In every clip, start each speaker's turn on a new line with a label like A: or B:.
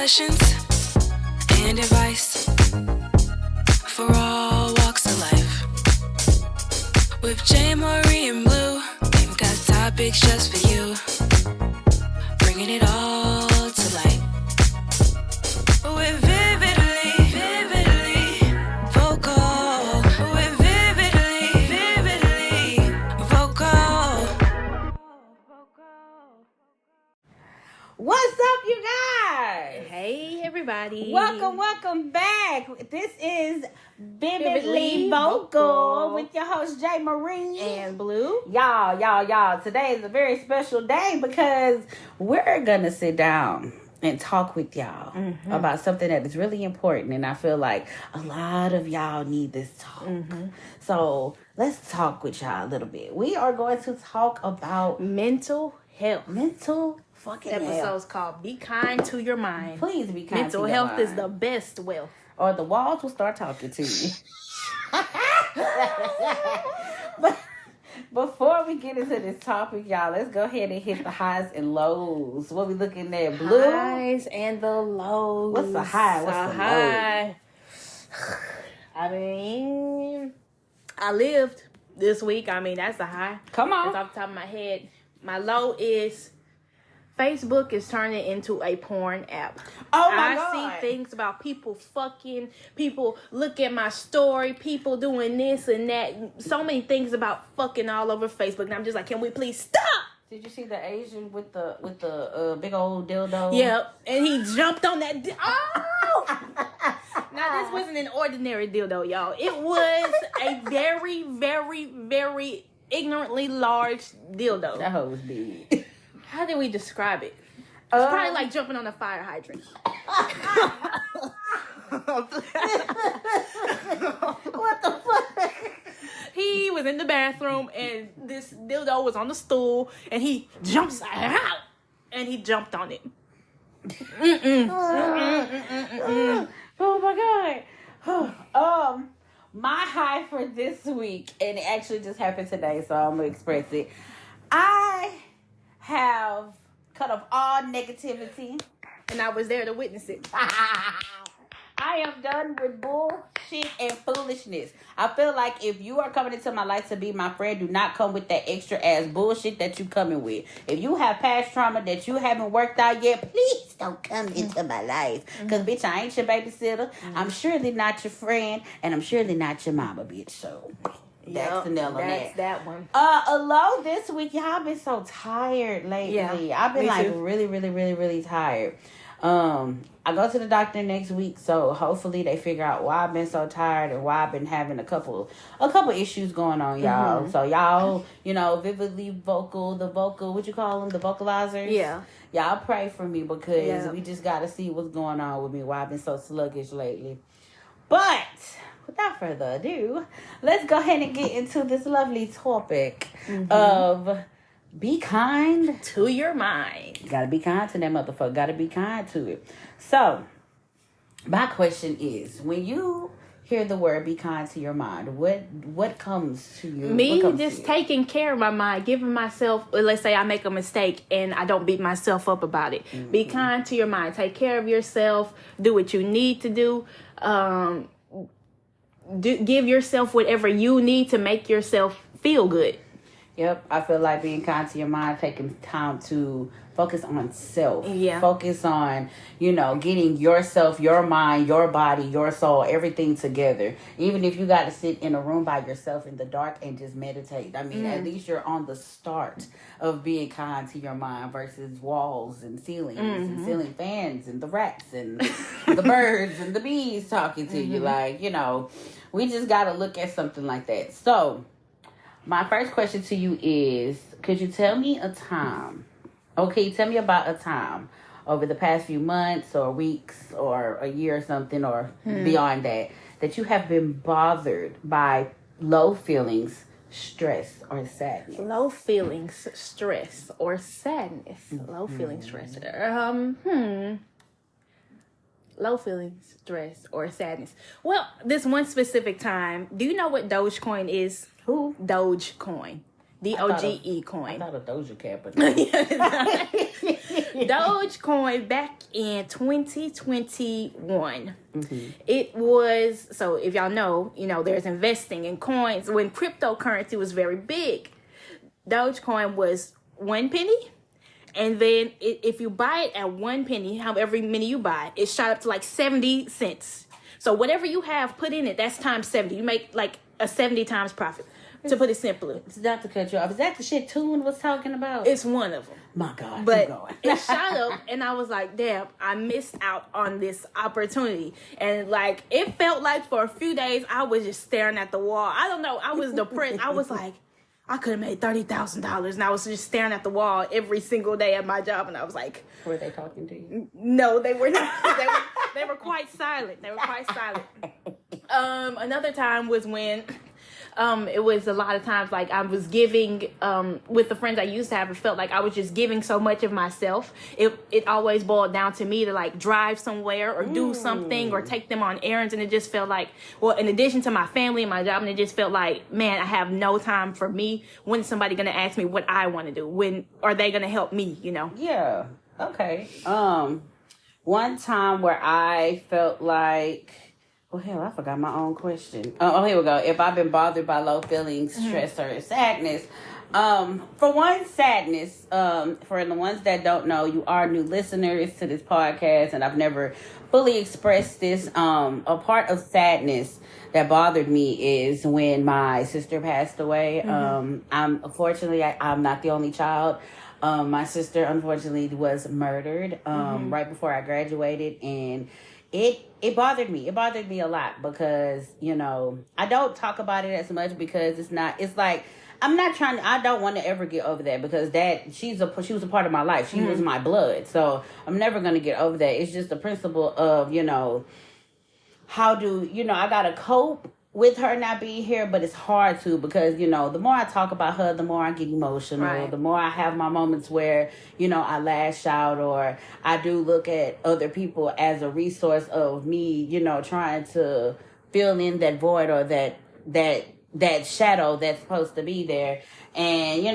A: sessions and advice for all walks of life. With JayMariee and Blu, we've got topics just for you, bringing it all to light. With vividly vocal. With vividly vocal.
B: What's up, you guys?
C: Hey, everybody.
B: Welcome back. This is Vividly
C: Vividly
B: Vocal
C: Vocal
B: with your host, JayMariee.
C: And Blu.
B: Y'all. Today is a very special day because we're going to sit down and talk with y'all about something that is really important. And I feel like a lot of y'all need this talk. So let's talk with y'all a little bit. We are going to talk about
C: Mental health.
B: mental fucking health.
C: Episode's called Be Kind to Your Mind.
B: Please be kind
C: Mental
B: to your
C: health
B: mind.
C: is the best wealth.
B: Or the walls will start talking to you. But before we get into this topic, y'all, let's go ahead and hit the highs and lows. What we looking at, Blu?
C: Highs and the lows.
B: What's the high? What's the
C: high? I mean, I lived this week. I mean, that's the high.
B: Come on.
C: That's off the top of my head. My low is Facebook is turning into a porn app.
B: Oh my
C: I
B: God.
C: see things about people fucking, people look at my story, people doing this and that. So many things about fucking all over Facebook. And I'm just like, can we please stop?
B: Did you see the Asian with the big old dildo?
C: Yep. And he jumped on that. Oh! Now, this wasn't an ordinary dildo, y'all. It was a very, very, very ignorantly large dildo.
B: That hoe was big.
C: How did we describe it? It's probably like jumping on a fire hydrant.
B: What the fuck?
C: He was in the bathroom and this dildo was on the stool and he jumps out and he jumped on it.
B: Oh my God. My high for this week, and it actually just happened today, so I'm gonna express it. I have cut off all negativity.
C: And I was there to witness it.
B: I am done with bullshit and foolishness. I feel like if you are coming into my life to be my friend, do not come with that extra ass bullshit that you coming with. If you have past trauma that you haven't worked out yet, please don't come into my life. Because, bitch, I ain't your babysitter. I'm surely not your friend. And I'm surely not your mama, bitch. So that's the nail on
C: That's
B: that.
C: that one.
B: Hello, this week, y'all, I've been so tired lately.
C: Yeah,
B: I've been
C: me
B: like
C: too.
B: really tired. I go to the doctor next week, so hopefully they figure out why I've been so tired and why I've been having a couple issues going on, y'all. So y'all, Vividly Vocal, what you call them, the vocalizers?
C: Yeah.
B: Y'all pray for me because
C: Yeah.
B: we just got to see what's going on with me, why I've been so sluggish lately. But without further ado, let's go ahead and get into this lovely topic of be kind
C: To your mind.
B: Gotta be kind to that motherfucker. Gotta be kind to it. So, my question is, when you hear the word "be kind to your mind," what comes to you?
C: Me
B: What comes
C: just
B: to you?
C: taking care of my mind, giving myself, let's say I make a mistake and I don't beat myself up about it. Be kind to your mind. Take care of yourself. Do what you need to do. Give yourself whatever you need to make yourself feel good.
B: Yep, I feel like being kind to your mind, taking time to focus on self.
C: Yeah.
B: Focus on, getting yourself, your mind, your body, your soul, everything together. Even if you got to sit in a room by yourself in the dark and just meditate. I mean, at least you're on the start of being kind to your mind versus walls and ceilings and ceiling fans and the rats and the birds and the bees talking to you. Like, we just got to look at something like that. So, my first question to you is, could you tell me a time? Okay, tell me about a time over the past few months or weeks or a year or something or beyond that you have been bothered by low feelings, stress, or sadness.
C: Low feelings, stress, or sadness. Low feelings, stress. Low feelings, stress, or sadness. Well, this one specific time, do you know what Dogecoin is?
B: Who?
C: Dogecoin. DOGE
B: I
C: coin.
B: thought a Doja Cat, but
C: Dogecoin back in 2021. It was, so if y'all know, there's investing in coins when cryptocurrency was very big. Dogecoin was 1 penny. And then if you buy it at 1 penny, however many you buy, it shot up to like 70 cents. So whatever you have put in it, that's times 70. You make like a 70 times profit, to put it simply.
B: It's not to cut you off. Is that the shit Toon was talking about?
C: It's one of them.
B: My God,
C: but
B: keep going.
C: It shot up, and I was like, damn, I missed out on this opportunity. And like, it felt like for a few days, I was just staring at the wall. I don't know. I was depressed. I was like, I could have made $30,000, and I was just staring at the wall every single day at my job, and I was like,
B: were they talking to you?
C: No, they were not. They were quite silent. Another time was when it was a lot of times like I was giving with the friends I used to have. It felt like I was just giving so much of myself. It always boiled down to me to like drive somewhere or do something or take them on errands, and it just felt like, well, in addition to my family and my job, and it just felt like, man, I have no time for me. When is somebody gonna ask me what I want to do? When are they gonna help me?
B: Yeah. Okay. One time where I felt like, well, hell, I forgot my own question. Oh, here we go. If I've been bothered by low feelings, stress, or sadness. For one, sadness. For the ones that don't know, you are new listeners to this podcast, and I've never fully expressed this. A part of sadness that bothered me is when my sister passed away. Unfortunately, I'm not the only child. My sister, unfortunately, was murdered right before I graduated, and it bothered me. It bothered me a lot because, I don't talk about it as much because I don't want to ever get over that because she was a part of my life. She was my blood. So I'm never going to get over that. It's just the principle of, how do, I got to cope with her not being here, but it's hard to because, the more I talk about her, the more I get emotional. Right. The more I have my moments where, I lash out or I do look at other people as a resource of me, trying to fill in that void or that shadow that's supposed to be there. And,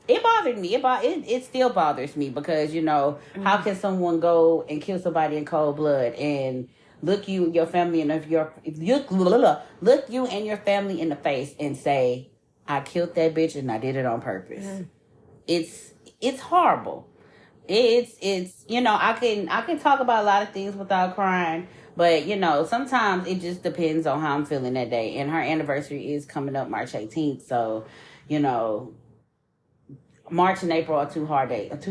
B: it bothered me. It still bothers me because, how can someone go and kill somebody in cold blood and look you and your family in the face and say, I killed that bitch and I did it on purpose. It's horrible. It's I can talk about a lot of things without crying, but sometimes it just depends on how I'm feeling that day. And her anniversary is coming up March 18th, so March and April are 2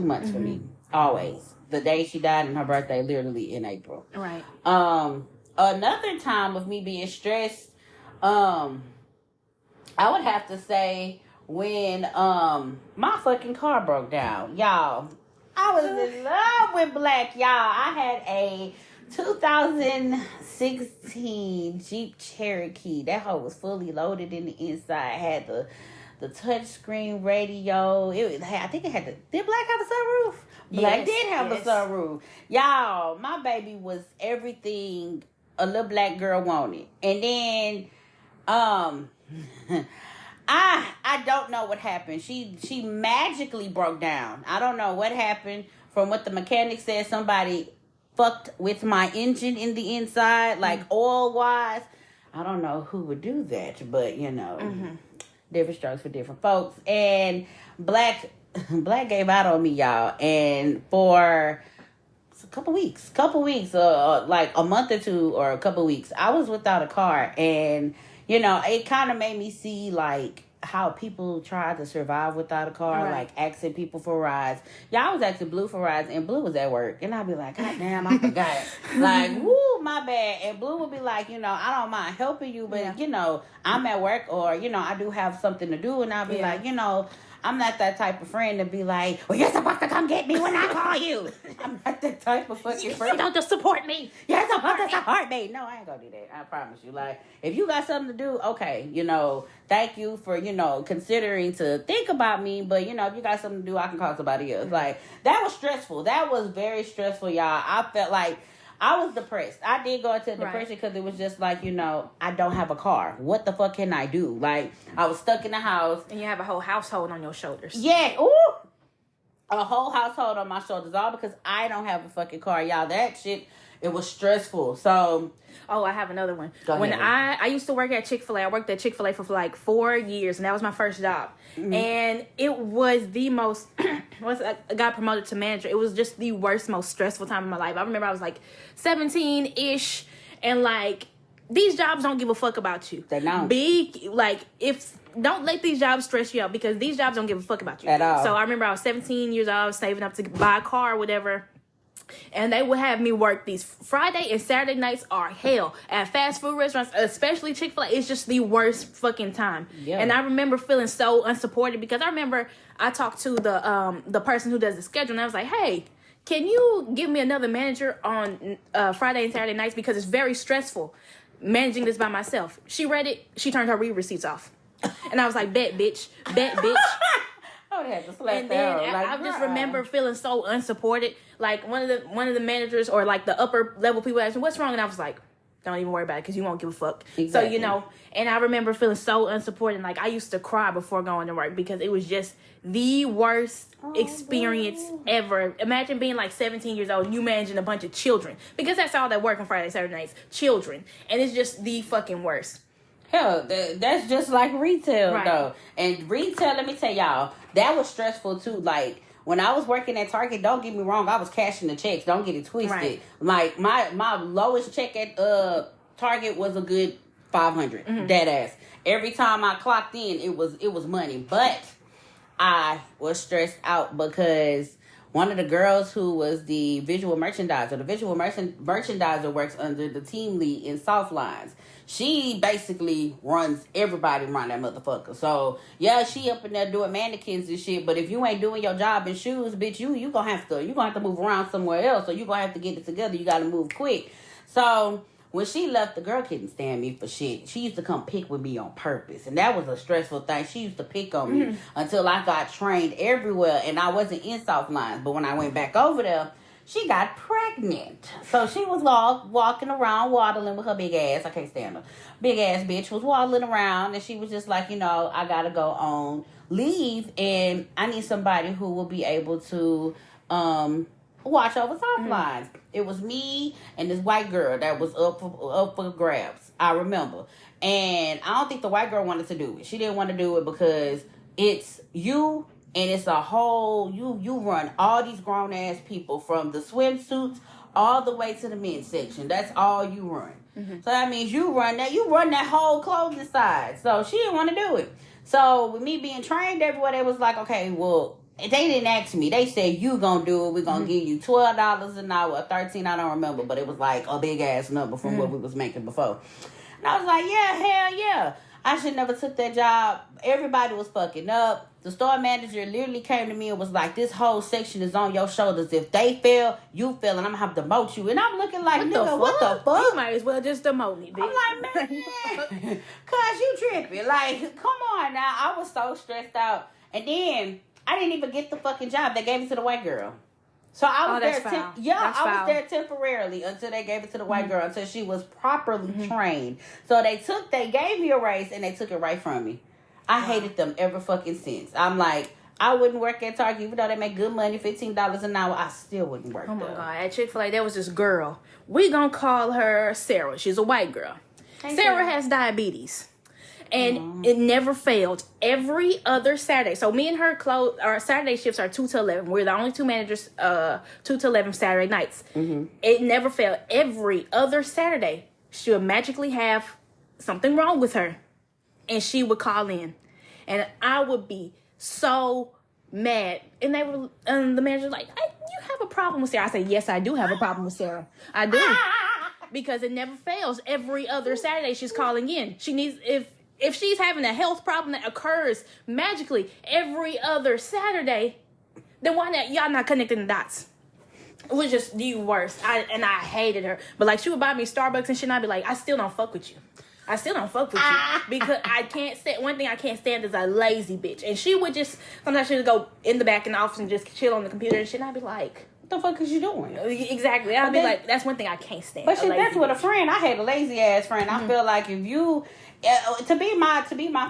B: months for me, always. The day she died and her birthday literally in April.
C: Right.
B: Another time of me being stressed, I would have to say when my fucking car broke down. Y'all, I was in love with black, y'all. I had a 2016 Jeep Cherokee. That hoe was fully loaded in the inside. Had the touch screen radio. I think it had did Black have a sunroof? Black did have a sunroof. Y'all, my baby was everything a little black girl wanted. And then I don't know what happened. She magically broke down. I don't know what happened. From what the mechanic said, somebody fucked with my engine in the inside, like oil wise. I don't know who would do that, but different strokes for different folks. And Black gave out on me, y'all. And for a couple weeks, like a month or two or a couple weeks, I was without a car. And, it kind of made me see, like, how people try to survive without a car, like asking people for rides. Yeah, I was asking Blue for rides, and Blue was at work. And I'd be like, God damn, I forgot. Like, woo, my bad. And Blue would be like, I don't mind helping you, but, I'm at work or, I do have something to do. And I'd be like, I'm not that type of friend to be like, well, you're supposed to come get me when I call you. I'm not that type of fucking friend.
C: You don't just support me.
B: You're supposed to support me. No, I ain't gonna do that. I promise you. Like, if you got something to do, okay, thank you for, considering to think about me. But, if you got something to do, I can call somebody else. Like, that was stressful. That was very stressful, y'all. I felt like I was depressed. I did go into depression because it was just like, I don't have a car. What the fuck can I do? Like, I was stuck in the house.
C: And you have a whole household on your shoulders.
B: Yeah. Ooh. A whole household on my shoulders. All because I don't have a fucking car. Y'all, that shit, it was stressful. So...
C: Oh, I have another one.
B: Go
C: when
B: ahead.
C: I used to work at Chick-fil-A. I worked at Chick-fil-A for like 4 years, and that was my first job. Mm-hmm. And it was the most... Once I got promoted to manager, it was just the worst, most stressful time of my life. I remember I was like 17-ish, and like, these jobs don't give a fuck about you.
B: They don't.
C: Don't let these jobs stress you out, because these jobs don't give a fuck about you.
B: At all.
C: So I remember I was 17 years old, I was saving up to buy a car or whatever. And they would have me work these Friday and Saturday nights are hell at fast food restaurants, especially Chick-fil-A. It's just the worst fucking time. Yeah. And I remember feeling so unsupported, because I remember I talked to the person who does the schedule, and I was like, hey, can you give me another manager on Friday and Saturday nights, because it's very stressful managing this by myself. She read it. She turned her receipts off. And I was like, bet, bitch.
B: I would have to slap
C: and then I just remember feeling so unsupported. Like, one of the managers or like the upper level people asked me, what's wrong? And I was like, don't even worry about it, because you won't give a fuck.
B: Exactly.
C: So, and I remember feeling so unsupported. Like, I used to cry before going to work, because it was just the worst experience ever. Imagine being like 17 years old and you managing a bunch of children, because that's all that work on Friday, Saturday nights, children. And it's just the fucking worst.
B: Hell, that's just like retail, though. And retail, let me tell y'all, that was stressful, too. Like, when I was working at Target, don't get me wrong, I was cashing the checks. Don't get it twisted. Right. Like, my lowest check at Target was a good $500. Mm-hmm. Dead ass. Every time I clocked in, it was money. But I was stressed out because one of the girls who was the visual merchandiser works under the team lead in soft lines. She basically runs everybody around that motherfucker. So, yeah, she up in there doing mannequins and shit, but if you ain't doing your job in shoes, bitch, you gonna have to move around somewhere else, so you gonna have to get it together. You gotta move quick. So, when she left, the girl couldn't stand me for shit. She used to come pick with me on purpose, and that was a stressful thing. She used to pick on me until I got trained everywhere, and I wasn't in soft lines. But when I went back over there, she got pregnant. So she was walking around, waddling with her big ass. I can't stand her. Big ass bitch was waddling around, and she was just like, I gotta go on leave, and I need somebody who will be able to watch over soft lines. It was me and this white girl that was up for grabs. I remember. And I don't think the white girl wanted to do it. She didn't want to do it because it's you, and it's a whole, you run all these grown ass people from the swimsuits all the way to the men's section. That's all you run. Mm-hmm. So that means you run that whole clothing side. So she didn't want to do it. So with me being trained everywhere, they was like, okay, well, they didn't ask me. They said, you gonna do it. We're gonna give you $12 an hour, or $13, I don't remember, but it was like a big ass number from what we was making before. And I was like, yeah, hell yeah. I should never took that job. Everybody was fucking up. The store manager literally came to me and was like, this whole section is on your shoulders. If they fail, you fail, and I'm gonna have to demote you. And I'm looking like, nigga, what the fuck?
C: You might as well just demote me, bitch.
B: I'm like, man, cause you tripping. Like, come on now. I was so stressed out. And then I didn't even get the fucking job. They gave it to the white girl. So I was was there temporarily until they gave it to the white girl, until she was properly trained. So they gave me a raise, and they took it right from me. I hated them ever fucking since. I'm like, I wouldn't work at Target, even though they make good money, $15 an hour. I still wouldn't work there. Oh my God.
C: At Chick-fil-A, there was this girl. We gonna call her Sarah. She's a white girl. Hey, Sarah has diabetes. And it never failed. Every other Saturday. So me and her our Saturday shifts are 2 to 11. We're the only two managers, 2 to 11 Saturday nights. Mm-hmm. It never failed. Every other Saturday, she would magically have something wrong with her. And she would call in. And I would be so mad. And the manager was like, you have a problem with Sarah? I said, yes, I do have a problem with Sarah. I do. Because it never fails. Every other Saturday, she's calling in. She needs, if she's having a health problem that occurs magically every other Saturday, then why not? Y'all not connecting the dots. It was just the worst. I hated her. But like, she would buy me Starbucks and shit, and I'd be like, I still don't fuck with you. Because I can't stand, one thing I can't stand is a lazy bitch. And she would sometimes she would go in the back in the office and just chill on the computer and shit. And I'd be like,
B: what the fuck is you doing?
C: Exactly. I'll be like, that's one thing I can't stand.
B: But shit, that's what a friend. I had a lazy ass friend. I feel like if you to be my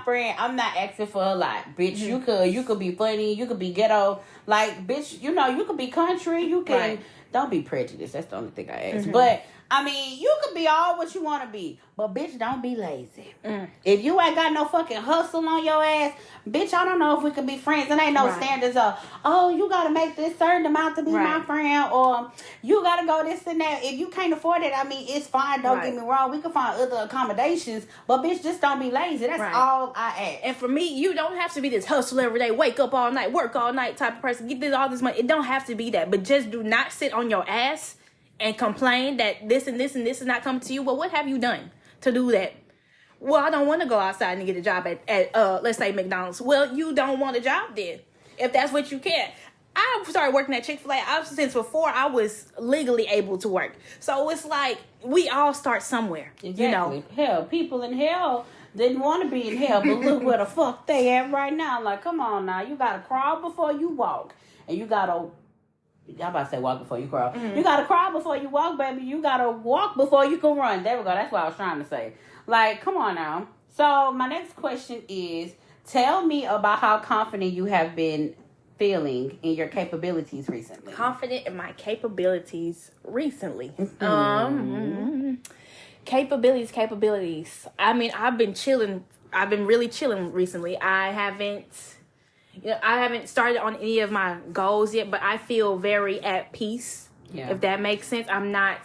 B: friend, I'm not asking for a lot, bitch. You could be funny, you could be ghetto, like bitch. You know, you could be country. You can don't be prejudiced. That's the only thing I ask. But I mean, you could be all what you want to be, but bitch, don't be lazy. If you ain't got no fucking hustle on your ass, bitch, I don't know if we can be friends. And ain't no standards of, oh, you got to make this certain amount to be my friend, or you got to go this and that. If you can't afford it, I mean, it's fine. Don't get me wrong. We can find other accommodations, but bitch, just don't be lazy. That's all I ask.
C: And for me, you don't have to be this hustle every day, wake up all night, work all night type of person. Get all this money. It don't have to be that, but just do not sit on your ass and complain that this and this and this is not coming to you. Well, what have you done to do that? Well, I don't want to go outside and get a job at let's say McDonald's. Well, you don't want a job then, if that's what you can. I started working at Chick-fil-A since before I was legally able to work. So it's like we all start somewhere.
B: Exactly.
C: You know,
B: hell, people in hell didn't want to be in hell, but look where the fuck they at right now. Like, come on now, you gotta crawl before you walk, and you gotta. Y'all about to say walk before you crawl. You gotta crawl before you walk, baby. You gotta walk before you can run. There we go. That's what I was trying to say. Like, come on now. So my next question is, tell me about how confident you have been feeling in your capabilities recently.
C: Confident in my capabilities recently. Capabilities. I mean, I've been chilling. I've been really chilling recently. I haven't started on any of my goals yet, but I feel very at peace, if that makes sense. I'm not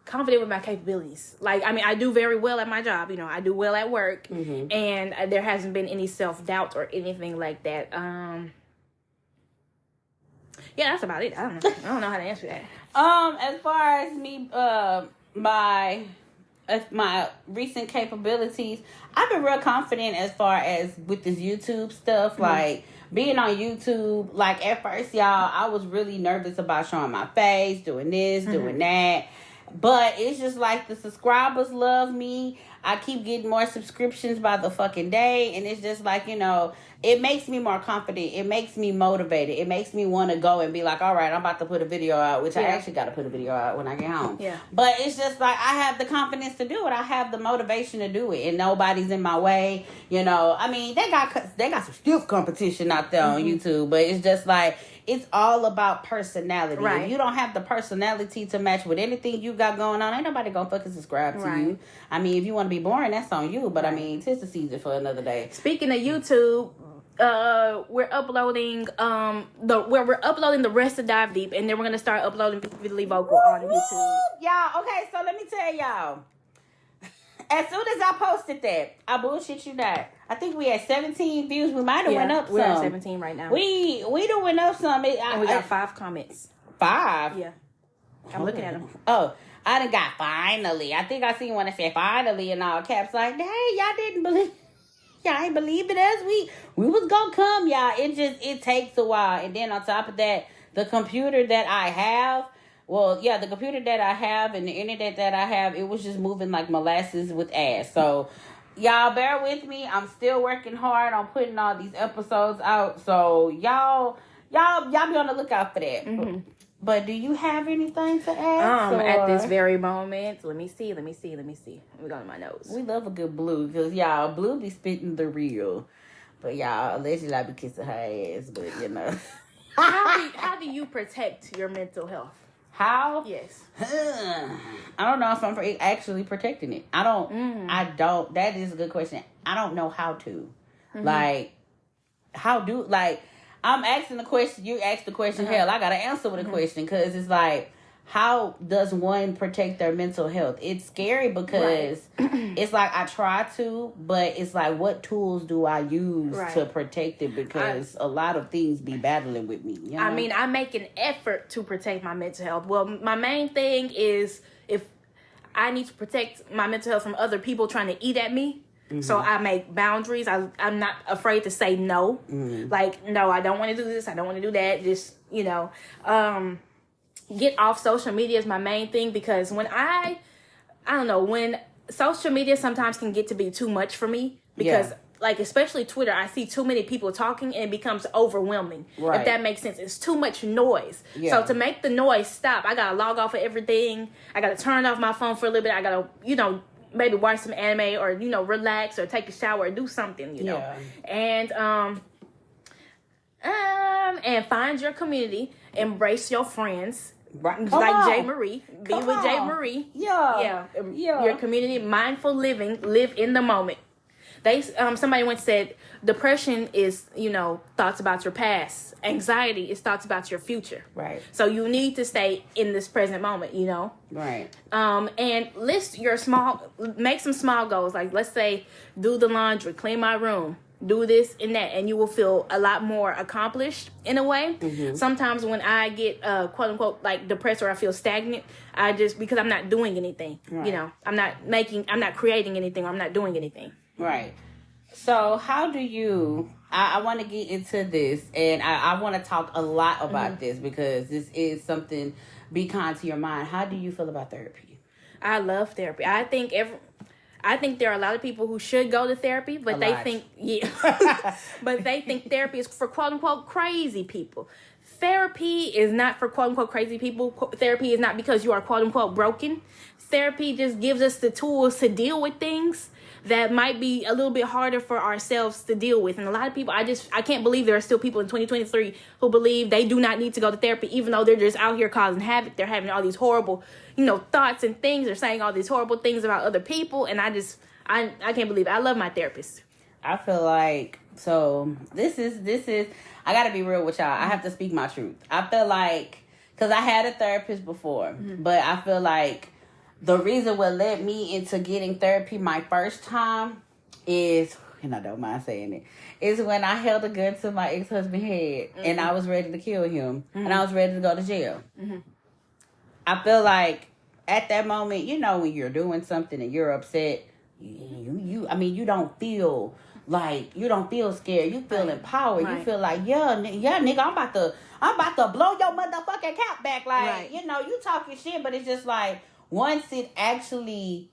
C: confident with my capabilities. Like, I mean, I do very well at my job. You know, I do well at work, and there hasn't been any self-doubt or anything like that. Yeah, that's about it. I don't know how to answer that.
B: As far as me, my recent capabilities, I've been real confident as far as with this YouTube stuff, like being on YouTube. Like at first, y'all, I was really nervous about showing my face, doing this, doing that. But it's just like the subscribers love me. I keep getting more subscriptions by the fucking day. And it's just like, you know, it makes me more confident. It makes me motivated. It makes me want to go and be like, all right, I'm about to put a video out, which I actually got to put a video out when I get home. Yeah. But it's just like I have the confidence to do it. I have the motivation to do it. And nobody's in my way. You know, I mean, they got some stiff competition out there on YouTube. But it's just like, it's all about personality. Right. If you don't have the personality to match with anything you got going on, ain't nobody gonna fucking subscribe to you. I mean, if you want to be boring, that's on you. But I mean, 'tis the season for another day.
C: Speaking of YouTube, we're uploading we're uploading the rest of Dive Deep, and then we're gonna start uploading VividlyVocal on YouTube.
B: Y'all, okay, so let me tell y'all. As soon as I posted that, I bullshit you not. I think we had 17 views. We might have went up some.
C: We're at 17 right now.
B: We done went up some.
C: And we got 5 comments.
B: 5?
C: Yeah. I'm looking at them.
B: Oh, I done got finally. I think I seen one that said finally in all caps. Like, hey, y'all didn't believe. Y'all ain't believe in us. We was gonna come, y'all. It takes a while. And then on top of that, the computer that I have, the computer that I have and the internet that I have, it was just moving like molasses with ass. So, y'all bear with me. I'm still working hard on putting all these episodes out. So, y'all be on the lookout for that. Mm-hmm. But do you have anything to add?
C: At this very moment, let me see. Let me go to my notes.
B: We love a good Blue because y'all, Blue be spitting the real. But y'all, allegedly I be kissing her ass. But you know,
C: how do you protect your mental health?
B: How?
C: Yes.
B: I don't know if I'm actually protecting it. I don't. That is a good question. I don't know how to. Like, I'm asking the question. You asked the question. Hell, I got to answer with a question because it's like, how does one protect their mental health? It's scary because it's like I try to, but it's like, what tools do I use to protect it? Because a lot of things be battling with me. You know?
C: I mean, I make an effort to protect my mental health. Well, my main thing is if I need to protect my mental health from other people trying to eat at me. Mm-hmm. So I make boundaries. I'm not afraid to say no. Mm-hmm. Like, no, I don't want to do this. I don't want to do that. Just, you know, get off social media is my main thing because when I don't know, when social media sometimes can get to be too much for me because like, especially Twitter, I see too many people talking and it becomes overwhelming.
B: Right.
C: If that makes sense. It's too much noise.
B: Yeah.
C: So to make the noise stop, I got to log off of everything. I got to turn off my phone for a little bit. I got to, you know, maybe watch some anime or, you know, relax or take a shower or do something, you know. And find your community, embrace your friends.
B: Right.
C: Like JayMariee, be with JayMariee.
B: Yeah.
C: Your community, mindful living, live in the moment. They somebody once said depression is, you know, thoughts about your past. Anxiety is thoughts about your future.
B: Right.
C: So you need to stay in this present moment, you know.
B: Right.
C: And list your make some small goals. Like, let's say, do the laundry, clean my room, do this and that, and you will feel a lot more accomplished in a way. Mm-hmm. Sometimes when I get quote unquote like depressed or I feel stagnant, I just, because I'm not doing anything. Right. You know, I'm not creating anything, or I'm not doing anything.
B: Right. So how do you, I want to get into this, and I want to talk a lot about this, because this is something, be kind to your mind. How do you feel about therapy?
C: I love therapy. I think there are a lot of people who should go to therapy, but they think but they think therapy is for quote unquote crazy people. Therapy is not for quote unquote crazy people. Therapy is not because you are quote unquote broken. Therapy just gives us the tools to deal with things that might be a little bit harder for ourselves to deal with. And a lot of people, I can't believe there are still people in 2023 who believe they do not need to go to therapy, even though they're just out here causing havoc. They're having all these horrible, you know, thoughts and things. They're saying all these horrible things about other people. And I can't believe it. I love my therapist.
B: I feel like, so this is, I got to be real with y'all. I have to speak my truth. I feel like, because I had a therapist before, but I feel like the reason what led me into getting therapy my first time is, and I don't mind saying it, is when I held a gun to my ex-husband's head and I was ready to kill him and I was ready to go to jail. I feel like at that moment, you know, when you're doing something and you're upset, you don't feel like, you don't feel scared. You feel empowered. Right. You feel like, yeah, nigga, I'm about to blow your motherfucking cap back. Like, you know, you talking shit, but it's just like, once it actually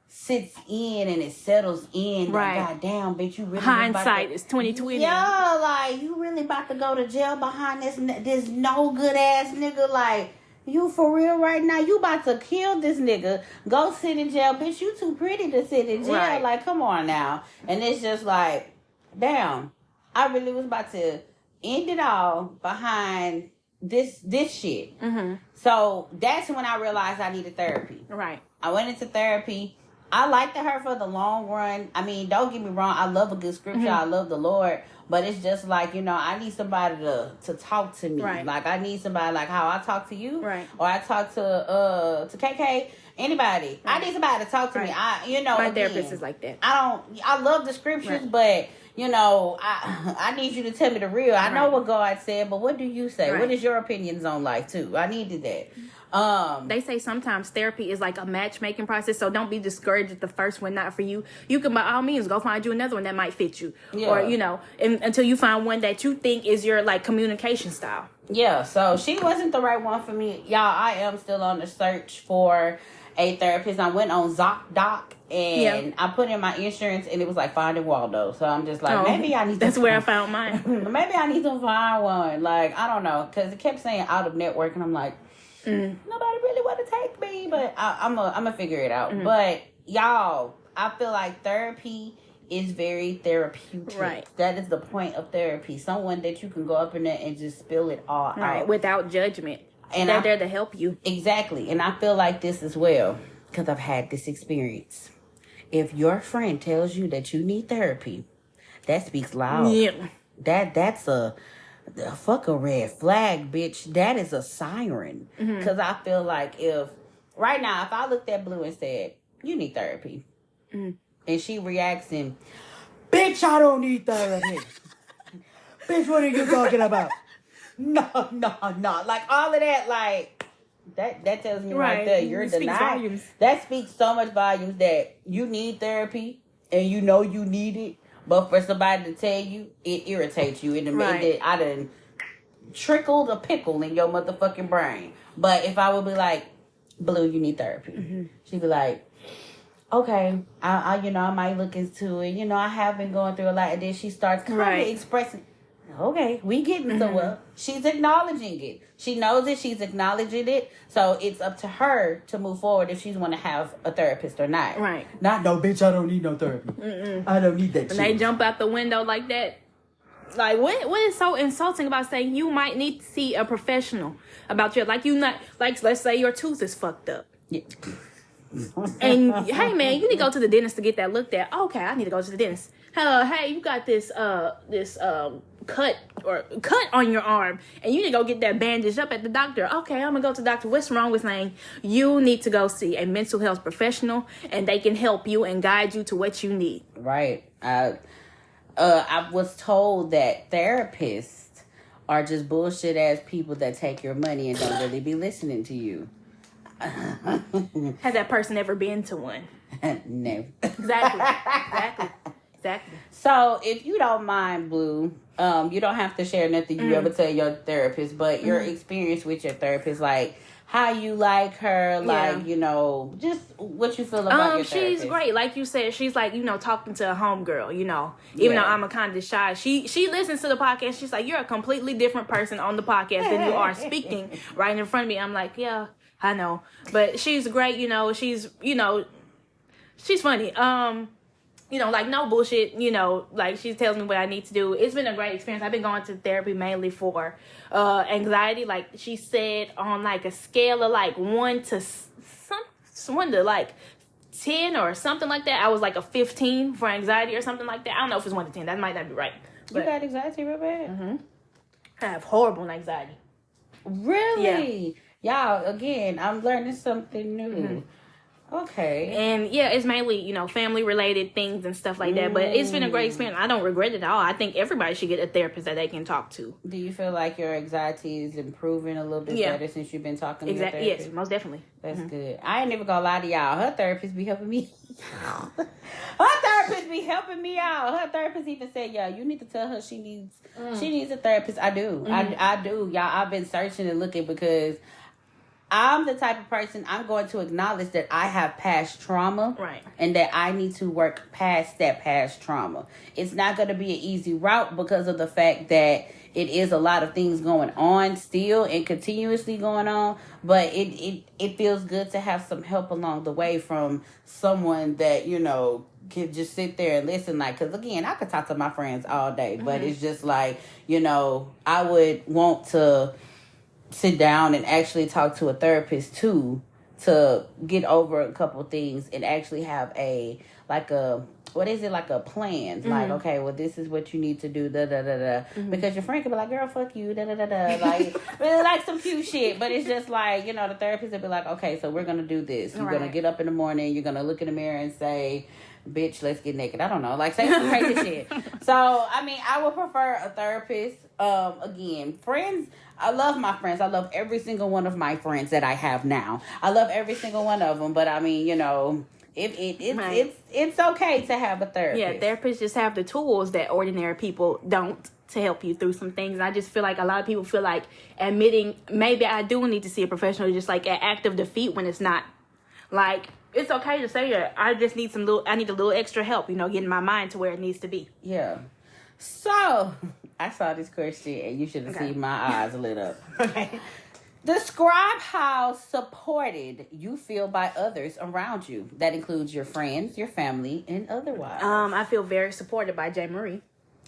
B: sits in and it settles in, like, goddamn, bitch, you really
C: hindsight is 2020.
B: Yeah, like, you really about to go to jail behind this no good ass nigga. Like, you for real right now? You about to kill this nigga? Go sit in jail, bitch. You too pretty to sit in jail. Right. Like, come on now. And it's just like, damn, I really was about to end it all behind this shit. So that's when I realized I needed therapy. Right. I went into therapy. I liked her for the long run. I mean, don't get me wrong. I love a good scripture. I love the Lord. But it's just like, you know, I need somebody to talk to me. Right. Like, I need somebody like how I talk to you. Right. Or I talk to KK. Anybody. Right. I need somebody to talk to me. My
C: therapist is like that.
B: I love the scriptures, but you know, I need you to tell me the real. I know what God said, but what do you say? Right. What is your opinions on life too? I needed that.
C: They say sometimes therapy is like a matchmaking process, so don't be discouraged if the first one not for you. You can by all means go find you another one that might fit you, or you know, until you find one that you think is your like communication style.
B: Yeah. So she wasn't the right one for me, y'all. I am still on the search for a therapist. I went on ZocDoc and I put in my insurance and it was like Finding Waldo. So I'm just like, maybe I need.
C: That's where I found mine.
B: Maybe I need to find one. Like, I don't know, because it kept saying out of network, and I'm like, nobody really want to take me, but I'm gonna figure it out. But y'all, I feel like therapy is very therapeutic. Right. That is the point of therapy. Someone that you can go up in there and just spill it all out
C: without judgment. And they're there to help you. Exactly.
B: And I feel like this as well, because I've had this experience. If your friend tells you that you need therapy, that speaks loud. Yeah. That's a fuck a red flag, bitch. That is a siren. Because I feel like if I looked at Blue and said, you need therapy. And she reacts in, bitch, I don't need therapy. Bitch, what are you talking about? No. Like, all of that, like, that tells me right there, you're denied. That speaks so much volumes that you need therapy and you know you need it, but for somebody to tell you, it irritates you. And I done trickled a pickle in your motherfucking brain. But if I would be like, Blue, you need therapy. She'd be like, okay, I might look into it. I have been going through a lot. And then she starts kind of
C: Right.
B: expressing, okay, we getting somewhere. She's acknowledging it. She knows it. She's acknowledging it. So it's up to her to move forward if she's want to have a therapist or not.
C: Right.
B: Not, no, bitch, I don't need no therapy. I don't need that
C: When
B: shit.
C: they jump out the window like that, like what is so insulting about saying you might need to see a professional about your, like, you not, like, let's say your tooth is fucked up.
B: Yeah.
C: And hey man, you need to go to the dentist to get that looked at. Okay, I need to go to the dentist. Hey, you got this cut on your arm, and you need to go get that bandaged up at the doctor. Okay, I'm gonna go to the doctor. What's wrong with saying you need to go see a mental health professional, and they can help you and guide you to what you need.
B: Right. I was told that therapists are just bullshit ass people that take your money and don't really be listening to you.
C: Has that person ever been to one?
B: No.
C: Exactly.
B: So, if you don't mind, Blue, you don't have to share nothing you ever tell your therapist, but your experience with your therapist, like how you like her, like, just what you feel about your therapist.
C: She's great. Like you said, she's like, talking to a homegirl, even though I'm a kind of shy. She listens to the podcast. She's like, you're a completely different person on the podcast than you are speaking right in front of me. I'm like, yeah, I know. But she's great, she's funny. Like no bullshit, like she tells me what I need to do. It's been a great experience. I've been going to therapy mainly for anxiety. Like she said, on like a scale of like 1 to 10 or something like that, I was like a 15 for anxiety or something like that. I don't know if it's 1 to 10. That might not be right.
B: But you got anxiety real bad?
C: I have horrible anxiety.
B: Really? Yeah. Y'all, again, I'm learning something new. Okay.
C: And yeah, it's mainly, family related things and stuff like that. But it's been a great experience. I don't regret it at all. I think everybody should get a therapist that they can talk to.
B: Do you feel like your anxiety is improving a little bit better since you've been talking to your therapist?
C: Yes, most definitely.
B: That's good. I ain't never gonna lie to y'all. Her therapist be helping me. Her therapist be helping me out. Her therapist even said, "Yeah, you need to tell her she needs a therapist." I do. I do. Y'all, I've been searching and looking because I'm the type of person, I'm going to acknowledge that I have past trauma.
C: Right.
B: And that I need to work past that past trauma. It's not going to be an easy route because of the fact that it is a lot of things going on still and continuously going on. But it feels good to have some help along the way from someone that, can just sit there and listen. Like, because again, I could talk to my friends all day. But it's just like, I would want to sit down and actually talk to a therapist too, to get over a couple things and actually have a plan. Like, okay, well, this is what you need to do, because your friend could be like, girl, fuck you, like, really like some cute shit, but it's just like, the therapist would be like, okay, so we're gonna do this. You're gonna get up in the morning, you're gonna look in the mirror and say, bitch, let's get naked. I don't know, like, say some crazy shit. So, I would prefer a therapist. Again, friends, I love my friends. I love every single one of my friends that I have now. I love every single one of them. But it's okay to have a therapist.
C: Yeah, therapists just have the tools that ordinary people don't to help you through some things. And I just feel like a lot of people feel like admitting maybe I do need to see a professional is just like an act of defeat when it's not. Like, it's okay to say that I just need I need a little extra help, getting my mind to where it needs to be.
B: Yeah. So, I saw this question and you should have seen my eyes lit up.
C: Okay.
B: Describe how supported you feel by others around you. That includes your friends, your family, and otherwise.
C: I feel very supported by JayMariee.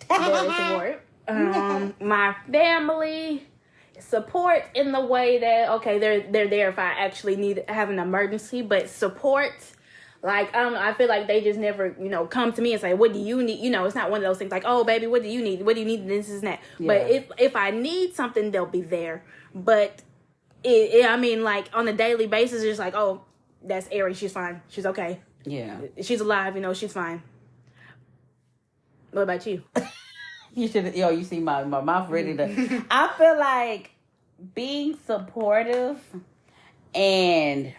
C: Very supported. My family support in the way that, okay, they're there if I actually have an emergency, but support, like, I feel like they just never, come to me and say, what do you need? It's not one of those things like, oh, baby, what do you need? What do you need? This is that. Yeah. But if I need something, they'll be there. But, like, on a daily basis, it's just like, oh, that's Ari. She's fine. She's okay.
B: Yeah.
C: She's alive. She's fine. What about you?
B: You should, you see my mouth ready to. I feel like being supportive and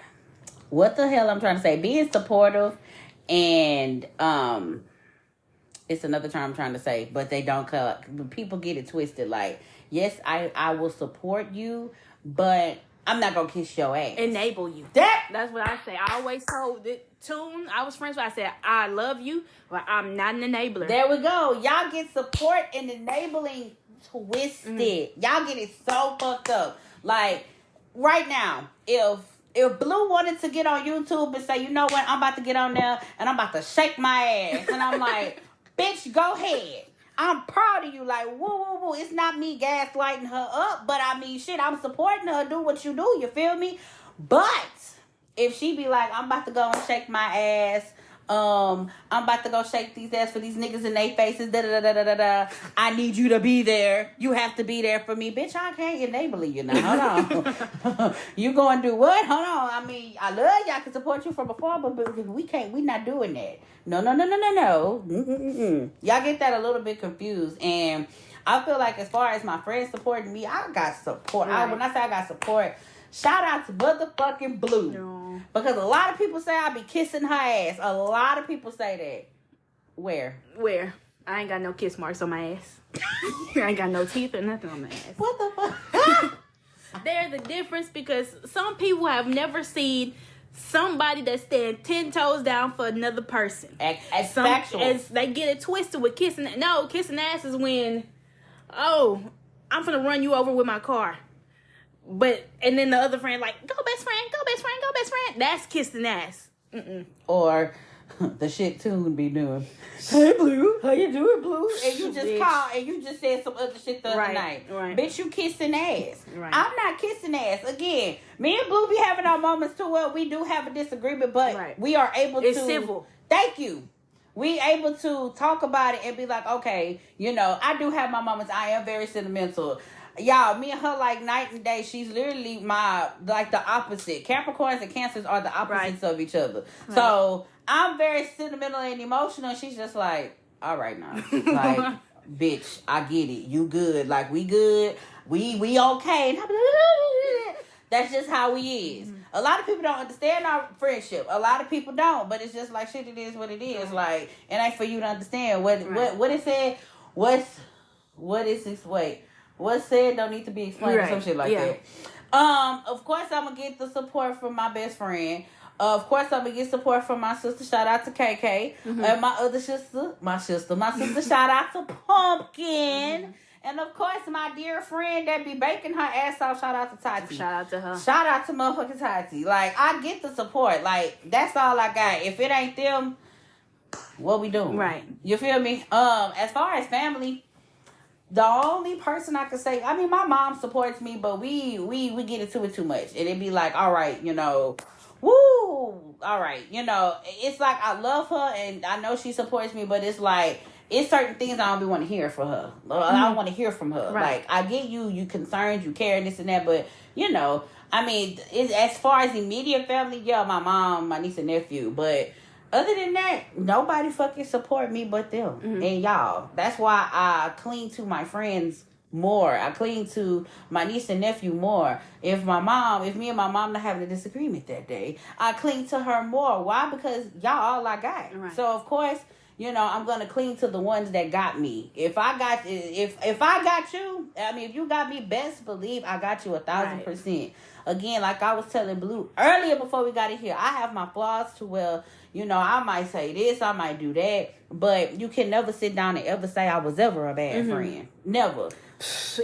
B: what the hell I'm trying to say? Being supportive and it's another term I'm trying to say, but they don't people get it twisted. Like, yes, I will support you, but I'm not gonna kiss your ass.
C: Enable you. That's what I say. I always told Tune, I was friends with, I said, I love you, but I'm not an enabler.
B: There we go. Y'all get support and enabling twisted. Y'all get it so fucked up. Like, right now, if Blue wanted to get on YouTube and say, you know what, I'm about to get on there and I'm about to shake my ass. And I'm like, bitch, go ahead. I'm proud of you. Like, woo, woo, woo. It's not me gaslighting her up, but I mean, shit, I'm supporting her. Do what you do. You feel me? But if she be like, I'm about to go and shake my ass, I'm about to go shake these ass for these niggas in their faces, da-da-da-da-da-da, I need you to be there. You have to be there for me. Bitch, I can't enable you now. Hold on. You gonna do what? Hold on. I mean, I love you. I can support you from afar, but we can't. We not doing that. No. Mm-mm-mm. Y'all get that a little bit confused. And I feel like as far as my friends supporting me, I got support.
C: Right.
B: When I say I got support, shout out to motherfucking Blue.
C: No.
B: Because a lot of people say I be kissing her ass. A lot of people say that. Where?
C: I ain't got no kiss marks on my ass. I ain't got no teeth or nothing on my ass.
B: What the fuck?
C: There's a difference because some people have never seen somebody that stand 10 toes down for another person.
B: As factual.
C: As they get it twisted with kissing. No, kissing ass is when, oh, I'm finna run you over with my car. And then the other friend like, go best friend. That's kissing ass. Mm-mm.
B: Or the shit Tune be doing. Hey Blue, how you doing, Blue? And you just
C: Bitch.
B: called and you just said some other shit the other night.
C: Right.
B: Bitch, you kissing ass.
C: Right.
B: I'm not kissing ass. Again, me and Blue be having our moments too. Well, we do have a disagreement, but we are able
C: It's
B: to.
C: civil.
B: Thank you. We able to talk about it and be like, okay, you know, I do have my moments. I am very sentimental. Y'all, me and her like night and day. She's literally the opposite. Capricorns and Cancers are the opposites of each other. Right. So I'm very sentimental and emotional. She's just like, all right now, like, bitch, I get it. You good? Like, we good? We okay? And that's just how we is. Mm-hmm. A lot of people don't understand our friendship. A lot of people don't. But it's just like, shit, it is what it is. Like, it ain't for you to understand what it said. What is this? Wait. What's said don't need to be explained or some shit like that. Of course, I'm going to get the support from my best friend. Of course, I'm going to get support from my sister. Shout out to KK. Mm-hmm. And my other sister. My sister, shout out to Pumpkin. Mm-hmm. And of course, my dear friend that be baking her ass off. Shout out to Tati.
C: Shout out to her.
B: Shout out to motherfucking Tati. Like, I get the support. Like, that's all I got. If it ain't them, what we doing?
C: Right.
B: You feel me? As far as family, the only person I could say, I mean, my mom supports me, but we get into it too much. And it'd be like, all right, you know, woo, all right. You know, it's like I love her and I know she supports me, but it's like, it's certain things I don't be want to hear for her. I don't want to hear from her. Right. Like, I get you concerned, you care, and this and that, but, you know, I mean, as far as immediate family, yeah, my mom, my niece and nephew, but other than that, nobody fucking support me but them. Mm-hmm. And y'all. That's why I cling to my friends more. I cling to my niece and nephew more. If me and my mom not having a disagreement that day, I cling to her more. Why? Because y'all all I got. Right. So of course, you know, I'm gonna cling to the ones that got me. If I got you, I mean, if you got me, best believe I got you 1,000%. Again, like I was telling Blue earlier before we got in here, I have my flaws to where, you know, I might say this, I might do that, but you can never sit down and ever say I was ever a bad friend. Never.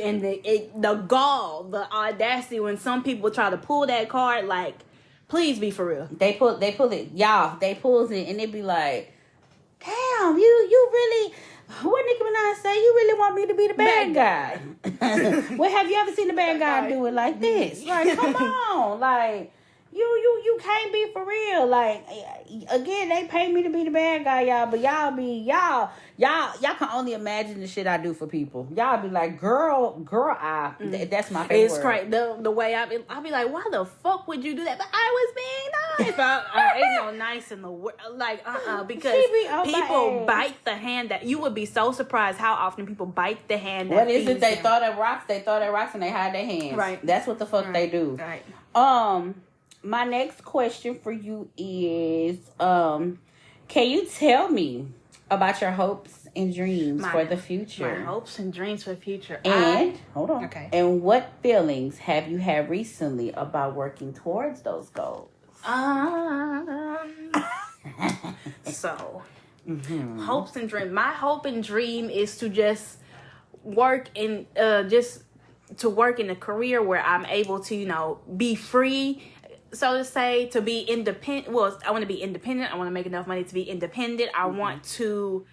C: And the gall, the audacity when some people try to pull that card, like, please be for real.
B: They pull it, y'all. They pulls it, and it be like, damn, you really. What Nicki Minaj say? You really want me to be the bad guy? Well, have you ever seen the bad guy do it like this? Like, come on, like. You can't be for real. Like, again, they pay me to be the bad guy, y'all. But y'all can only imagine the shit I do for people. Y'all be like, girl, that's my favorite.
C: It's crazy. The way I be like, why the fuck would you do that? But I was being nice. I ain't no nice in the world. Like, because people bite the hand that you would be so surprised how often people bite the hand that
B: what is it? They throw at rocks. They throw at rocks and they hide their hands.
C: Right.
B: That's what the fuck they do.
C: Right.
B: My next question for you is, can you tell me about your hopes and dreams for the future?
C: My hopes and dreams for the future.
B: And hold on.
C: Okay.
B: And what feelings have you had recently about working towards those goals?
C: So, hopes and dreams. My hope and dream is to just work in work in a career where I'm able to, be free, so to say, to be independent. Well, I want to be independent. I want to make enough money to be independent. I want to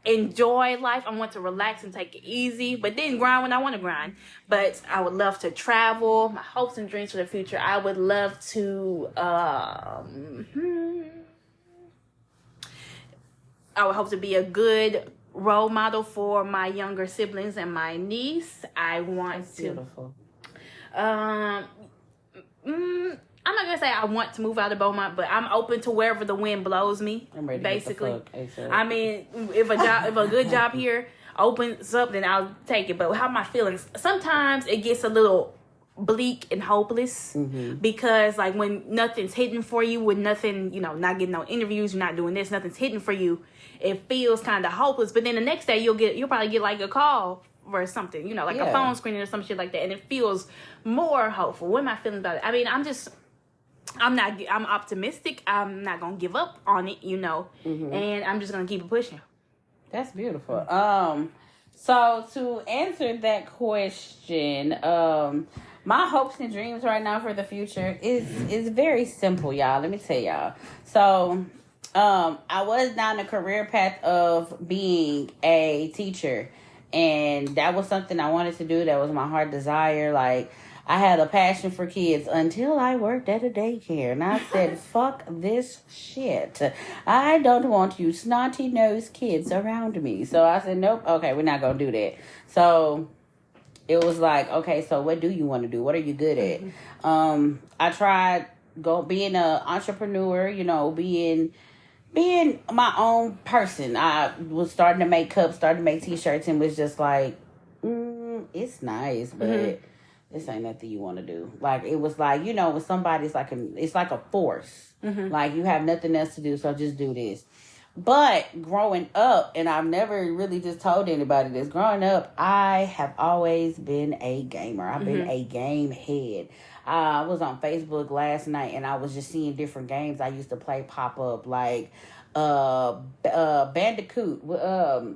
C: enjoy life. I want to relax and take it easy, but then grind when I want to grind. But I would love to travel. My hopes and dreams for the future. I would love to, I would hope to be a good role model for my younger siblings and my niece. I want
B: That's beautiful.
C: I'm not gonna say I want to move out of Beaumont, but I'm open to wherever the wind blows me.
B: I'm ready
C: basically.
B: to get the fuck,
C: I mean, if a good job here opens up, then I'll take it. But how my feelings? Sometimes it gets a little bleak and hopeless because, like, when nothing's hidden for you, when nothing, not getting no interviews, you're not doing this, nothing's hidden for you, it feels kind of hopeless. But then the next day you'll probably get like a call or something, like a phone screening or some shit like that, and it feels more hopeful. What am I feeling about it? I mean, I'm optimistic. I'm not gonna give up on it, and I'm just gonna keep it pushing.
B: That's beautiful. So to answer that question, my hopes and dreams right now for the future is very simple, y'all. Let me tell y'all. So, I was down the career path of being a teacher, and that was something I wanted to do. That was my heart desire. Like, I had a passion for kids until I worked at a daycare. And I said, fuck this shit. I don't want you snotty-nosed kids around me. So I said, nope, okay, we're not going to do that. So it was like, okay, so what do you want to do? What are you good at? I tried being an entrepreneur, being my own person. I was starting to make cups, starting to make t-shirts, and was just like, it's nice, but... this ain't nothing you want to do. Like, it was like, when somebody's like, it's like a force. Like, you have nothing else to do, so just do this. But growing up, and I've never really just told anybody this, growing up, I have always been a gamer. I've been a game head. I was on Facebook last night, and I was just seeing different games I used to play pop up, like Bandicoot.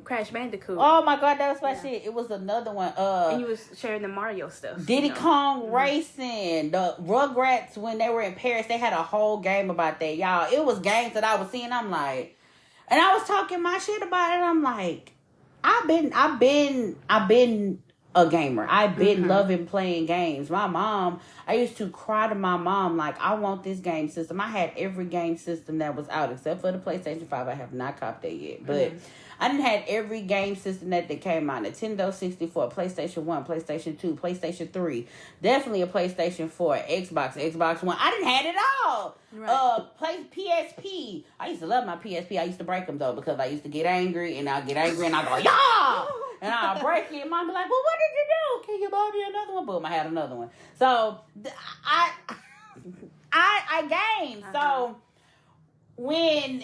C: Crash Bandicoot.
B: Oh my god, that was my shit. It was another one.
C: And you was sharing the Mario stuff.
B: Diddy Kong Racing. The Rugrats, when they were in Paris, they had a whole game about that, y'all. It was games that I was seeing. I'm like, and I was talking my shit about it. I'm like, I've been a gamer. I've been loving playing games. My mom, I used to cry to my mom like, I want this game system. I had every game system that was out except for the PlayStation 5. I have not copped that yet. But I done had every game system that came out. Nintendo 64, PlayStation 1, PlayStation 2, PlayStation 3. Definitely a PlayStation 4, Xbox One. I done had it all. Right. PSP. I used to love my PSP. I used to break them, though, because I used to get angry, and I'll get angry, and I'll go, yeah! And I'll break it, and mom be like, well, what did you do? Can you buy me another one? Boom, I had another one. So, I game. So, when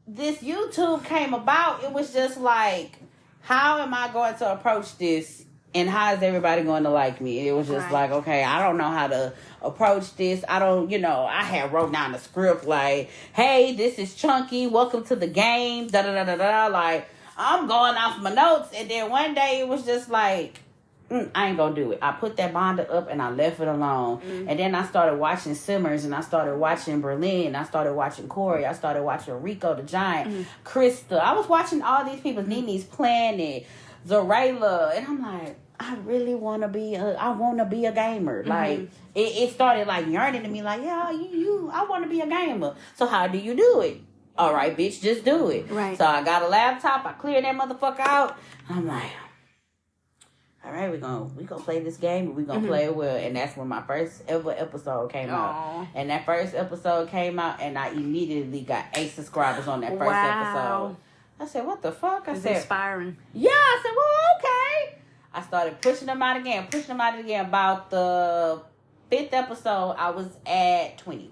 B: this YouTube came about, it was just like, how am I going to approach this? And how is everybody going to like me? It was just like, okay, I don't know how to approach this. I don't, I had wrote down the script like, hey, this is Chunky. Welcome to the game. Da-da-da-da-da. Like, I'm going off my notes. And then one day it was just like, I ain't gonna do it. I put that binder up and I left it alone. And then I started watching Simmers, and I started watching Berlin. I started watching Corey. I started watching Rico the Giant, Krista. I was watching all these people, Nene's Planet, Zarela, and I'm like, I really want to be a gamer. Like, it started like yearning to me, like, yeah, I want to be a gamer. So how do you do it? All right, bitch, just do it. Right. So I got a laptop. I cleared that motherfucker out. I'm like, all right, we're gonna play this game, and we're gonna play it well. And that's when my first ever episode came out. And that first episode came out, and I immediately got 8 subscribers on that first episode. I said, what the fuck? I said, inspiring. Yeah, I said, well, okay. I started pushing them out again. About the 5th episode, I was at 20.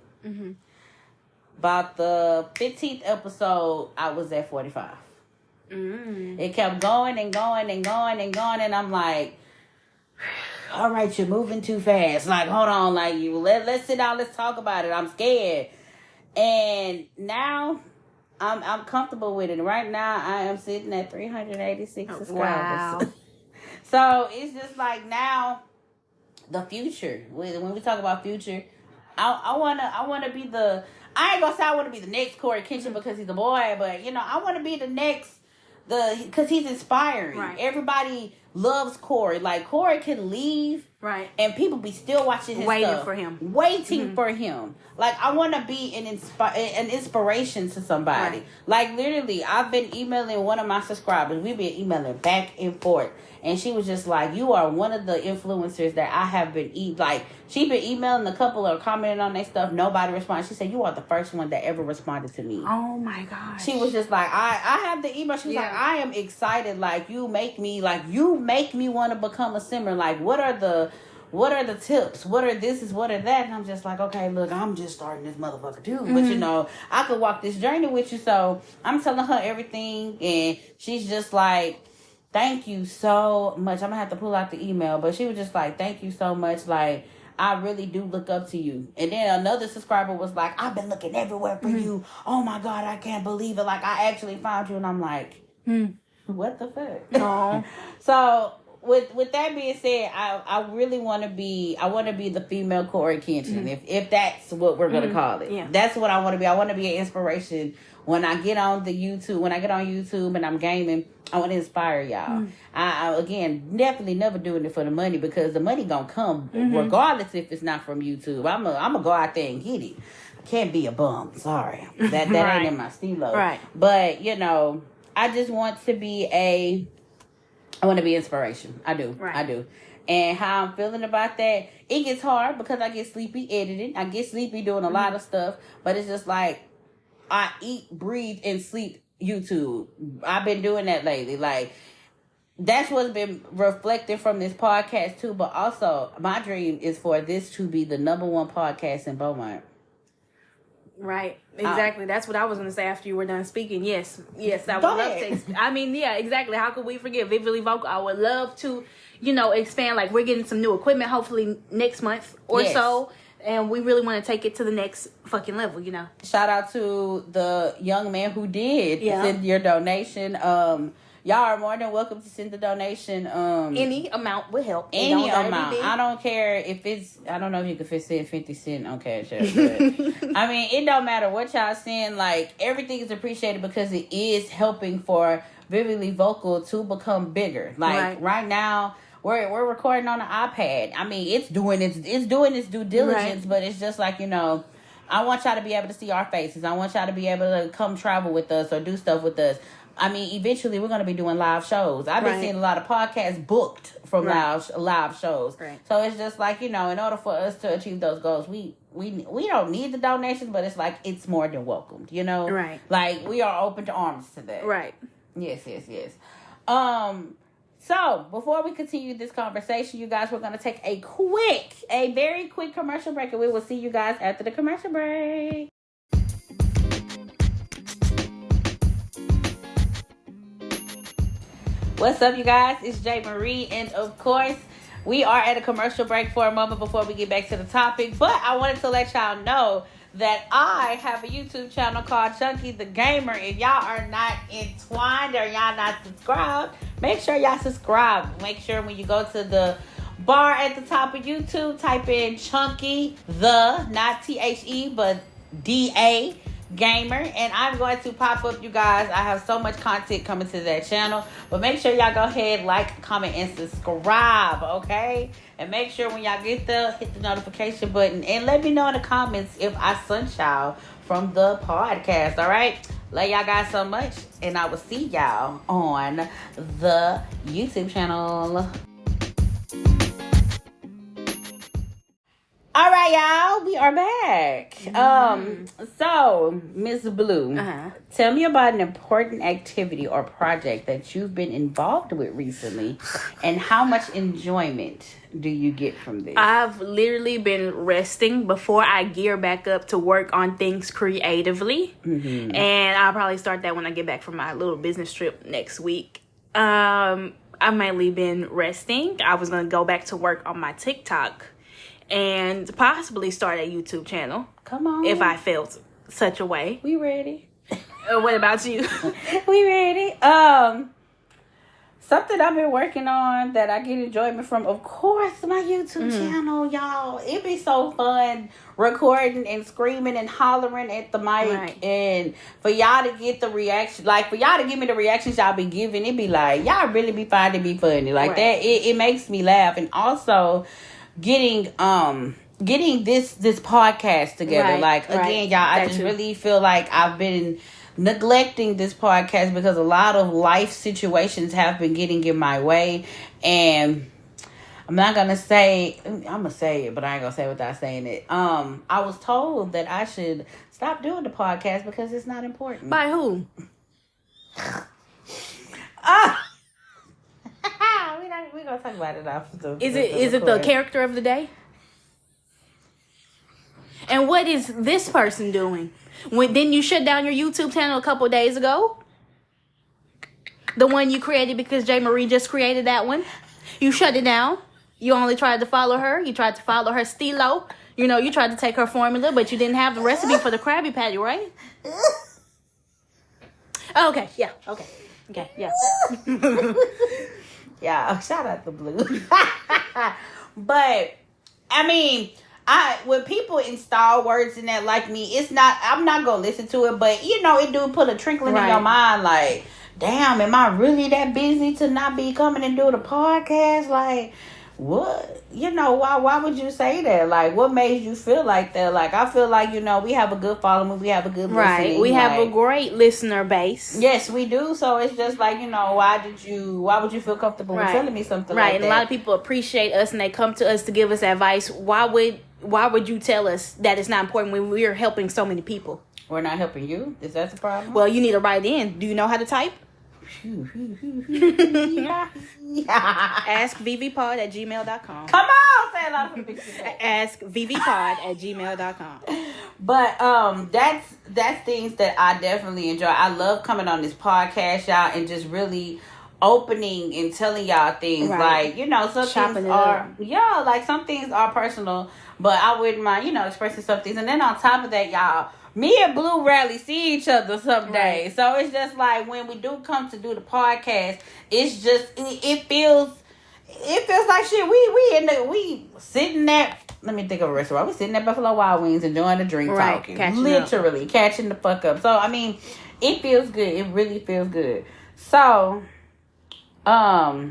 B: About the 15th episode, I was at 45. It kept going and going and going and going, and I'm like, all right, you're moving too fast. Like, hold on, like, let's sit down, let's talk about it. I'm scared. And now I'm comfortable with it. Right now I am sitting at 386 subscribers.
C: Wow.
B: So it's just like now the future. When we talk about future, I wanna be the, I ain't gonna say I wanna be the next Corey Kitchen because he's a boy, but I wanna be the next, because he's inspiring.
C: Right.
B: Everybody loves Corey. Like, Corey can leave,
C: right,
B: and people be still watching his
C: waiting
B: stuff,
C: for him.
B: Waiting for him. Like, I want to be an inspiration to somebody.
C: Right.
B: Like, literally, I've been emailing one of my subscribers. We've been emailing back and forth. And she was just like, you are one of the influencers that I have been like, she been emailing a couple or commenting on their stuff. Nobody responded. She said, you are the first one that ever responded to me.
C: Oh my gosh.
B: She was just like, I have the email. She was like, I am excited. Like, you make me want to become a simmer. Like, what are the tips? What are this? What are that? And I'm just like, okay, look, I'm just starting this motherfucker too. But I could walk this journey with you. So I'm telling her everything, and she's just like, thank you so much. I'm gonna have to pull out the email, but she was just like, thank you so much. Like, I really do look up to you. And then another subscriber was like, I've been looking everywhere for you. Oh my God, I can't believe it. Like, I actually found you. And I'm like, what the fuck?
C: No.
B: So with that being said, I really want to be, the female Corey Kitchen, if that's what we're gonna call it.
C: Yeah.
B: That's what I want to be. I want to be an inspiration when I get on YouTube and I'm gaming. I want to inspire y'all. I again, definitely never doing it for the money, because the money gonna come regardless if it's not from YouTube. I'm gonna go out there and get it. I can't be a bum. Sorry, that
C: Right.
B: ain't in my stilo.
C: Right.
B: But I just want to be I want to be inspiration. I do.
C: Right.
B: I do. And how I'm feeling about that, it gets hard because I get sleepy editing. I get sleepy doing a lot of stuff. But it's just like, I eat, breathe, and sleep YouTube. I've been doing that lately. Like, that's what's been reflected from this podcast too. But also, my dream is for this to be the #1 podcast in Beaumont.
C: Right. Exactly. That's what I was going to say after you were done speaking. Yes. I would
B: Go
C: love
B: ahead.
C: to. I mean, yeah, exactly. How could we forget VividlyVocal? I would love to, expand. Like, we're getting some new equipment hopefully next month or so. And we really want to take it to the next fucking level,
B: Shout out to the young man who did send your donation. Y'all are more than welcome to send the donation.
C: Any amount would help.
B: Any amount. I don't care if it's, I don't know if you can send 50 cents on Cash App, but I mean, it don't matter what y'all send. Like, everything is appreciated because it is helping for VividlyVocal to become bigger. Like, right now, we're recording on an iPad. I mean, it's doing its due diligence, but it's just like, I want y'all to be able to see our faces. I want y'all to be able to come travel with us or do stuff with us. I mean, eventually we're going to be doing live shows. I've been seeing a lot of podcasts booked from live shows. Right. So it's just like, in order for us to achieve those goals, we don't need the donations, but it's like, it's more than welcomed,
C: Right.
B: Like, we are open to arms to that.
C: Right.
B: Yes. So, before we continue this conversation, you guys, we're going to take a very quick commercial break, and we will see you guys after the commercial break. What's up, you guys? It's JayMariee, and of course, we are at a commercial break for a moment before we get back to the topic, but I wanted to let y'all know that I have a YouTube channel called Chunky the Gamer. If y'all are not entwined or y'all not subscribed, make sure y'all subscribe. Make sure when you go to the bar at the top of YouTube, type in Chunky the, not THE, but DA Gamer, and I'm going to pop up, you guys. I have so much content coming to that channel, but make sure y'all go ahead, like, comment, and subscribe, okay? And make sure when y'all get there, hit the notification button, and let me know in the comments if I sunshine from the podcast, all right? Love y'all guys so much, and I will see y'all on the YouTube channel. All right, y'all, we are back. So, Miss Blue, tell me about an important activity or project that you've been involved with recently, and how much enjoyment do you get from this?
C: I've literally been resting before I gear back up to work on things creatively, and I'll probably start that when I get back from my little business trip next week. I've mainly been resting. I was going to go back to work on my TikTok and possibly start a YouTube channel.
B: Come on.
C: If I felt such a way.
B: We ready.
C: What about you?
B: We ready. Something I've been working on that I get enjoyment from, of course, my YouTube channel, y'all. It be so fun recording and screaming and hollering at the mic.
C: Right.
B: And for y'all to get the reaction, like for y'all to give me the reactions y'all be giving, it be like, y'all really be finding me funny. Like that, it makes me laugh. And also getting this podcast together.
C: Right,
B: like again, y'all, I just really feel like I've been neglecting this podcast because a lot of life situations have been getting in my way, and I'm gonna say it, but I ain't gonna say it without saying it. I was told that I should stop doing the podcast because it's not important.
C: By who?
B: We're gonna talk about it after.
C: Is it the character of the day? And what is this person doing? Didn't you shut down your YouTube channel a couple of days ago? The one you created because JayMariee just created that one. You shut it down. You only tried to follow her. You tried to follow her stilo. You know, you tried to take her formula, but you didn't have the recipe for the Krabby Patty, right? Oh, okay, yeah, okay. Okay, yeah.
B: Yeah, shout out to Blue. But, I mean, when people install words in that like me, I'm not going to listen to it, but, you know, it do put a trickling in your mind, like, damn, am I really that busy to not be coming and do the podcast? Like, what? You know, why would you say that? Like, what made you feel like that? Like, I feel like, you know, we have a good following, we have a good listening.
C: We have a great listener base.
B: Yes, we do. So it's just like, you know, why would you feel comfortable with telling me something like that?
C: Right, and a lot of people appreciate us and they come to us to give us advice. Why would you tell us that it's not important when we're helping so many people?
B: We're not helping you? Is that the problem?
C: Well, you need to write in. Do you know how to type? Ask VividlyVocal@gmail.com.
B: Come on, say a lot of people.
C: Ask VividlyVocal@gmail.com.
B: But that's things that I definitely enjoy. I love coming on this podcast, y'all, and just really opening and telling y'all things. Like, you know, some things are like some things are personal, but I wouldn't mind, you know, expressing some things. And then on top of that, y'all, me and Blue rarely see each other some days. So it's just like when we do come to do the podcast, it's just it feels like shit. We sitting at, let me think of a restaurant. We sitting at Buffalo Wild Wings enjoying a drink, talking, literally catching the fuck up. So I mean, it feels good. It really feels good. So,
C: a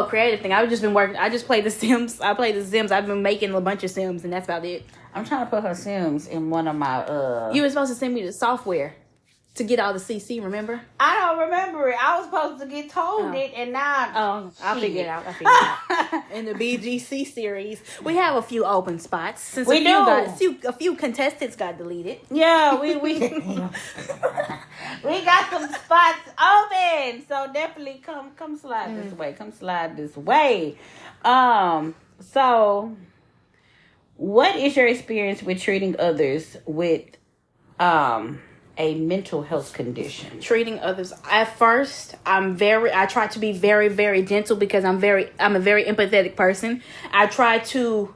C: creative thing. I've just been working. I just played The Sims. I played The Sims. I've been making a bunch of Sims, and that's about it.
B: I'm trying to put her Sims in one of my
C: You were supposed to send me the software to get all the CC, remember?
B: I don't remember it. I was supposed to get told it, and now
C: I'll figure it out. In the BGC series, we have a few open spots. Since a few contestants got deleted.
B: Yeah, we we got some spots open. So definitely come slide this way. Come slide this way. So what is your experience with treating others with a mental health condition?
C: Treating others. At first, I try to be very, very gentle because I'm a very empathetic person. I try to,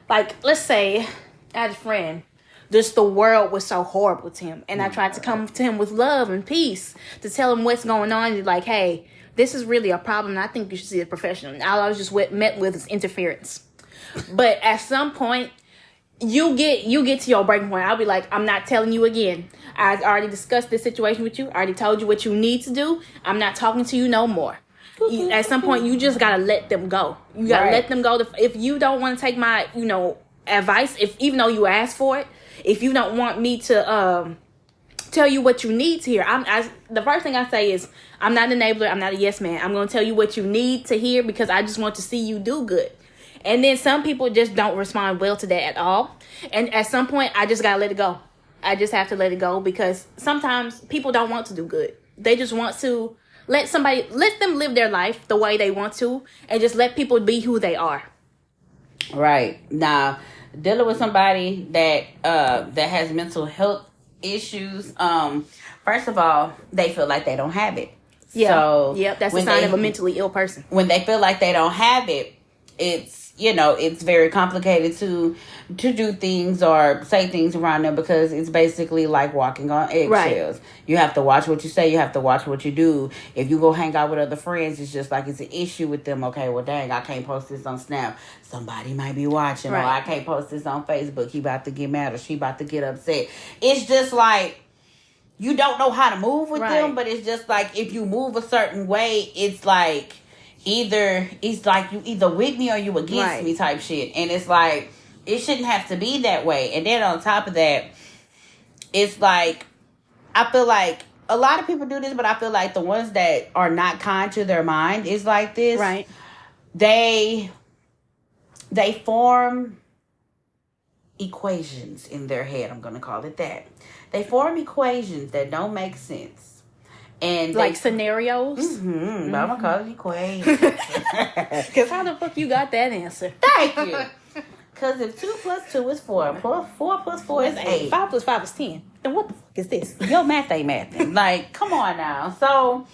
C: like, let's say I had a friend, just the world was so horrible to him, and I tried to come to him with love and peace to tell him what's going on, and like, hey, this is really a problem, and I think you should see a professional. And all I was just met with is interference. But at some point, you get to your breaking point. I'll be like, I'm not telling you again. I already discussed this situation with you. I already told you what you need to do. I'm not talking to you no more. At some point, you just gotta let them go. You gotta let them go. If you don't want to take my, advice, even though you asked for it, if you don't want me to tell you what you need to hear, the first thing I say is, I'm not an enabler. I'm not a yes man. I'm gonna tell you what you need to hear because I just want to see you do good. And then some people just don't respond well to that at all. And at some point, I just gotta let it go. I just have to let it go because sometimes people don't want to do good. They just want to let them live their life the way they want to, and just let people be who they are.
B: Right. Now, dealing with somebody that has mental health issues, first of all, they feel like they don't have it.
C: Yeah.
B: So
C: yep, that's a sign of a mentally ill person.
B: When they feel like they don't have it, it's very complicated to do things or say things around them because it's basically like walking on eggshells. Right. You have to watch what you say. You have to watch what you do. If you go hang out with other friends, it's just like it's an issue with them. Okay, well, dang, I can't post this on Snap. Somebody might be watching. Right. Or I can't post this on Facebook. He about to get mad or she about to get upset. It's just like you don't know how to move with them, but it's just like if you move a certain way, it's like it's like you either with me or you against me type shit. And it's like it shouldn't have to be that way. And then on top of that, it's like I feel like a lot of people do this, but I feel like the ones that are not kind to their mind is like this.
C: Right.
B: They form equations in their head. I'm going to call it that. They form equations that don't make sense. And
C: like scenarios?
B: Mm-hmm. I'm going to call it equations.
C: Because how the fuck you got that answer?
B: Thank you. Because if 2 plus 2 is 4, 4 plus 4 is 8.
C: 5 plus 5 is 10. Then what the fuck is this?
B: Your math ain't mathing. Like, come on now. So,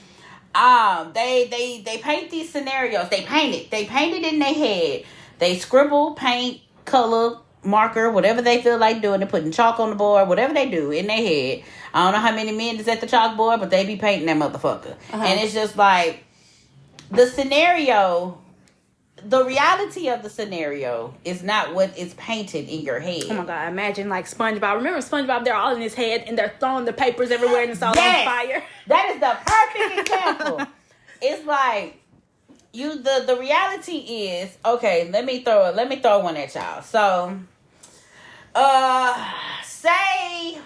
B: they paint these scenarios. They paint it in their head. They scribble, paint, color, marker, whatever they feel like doing. They're putting chalk on the board, whatever they do in their head. I don't know how many men is at the chalkboard, but they be painting that motherfucker. Uh-huh. And it's just like the scenario, the reality of the scenario is not what is painted in your head.
C: Oh my God, imagine like SpongeBob. Remember SpongeBob, they're all in his head and they're throwing the papers everywhere and it's all on fire.
B: That is the perfect example. It's like the reality is, okay, let me throw one at y'all. So say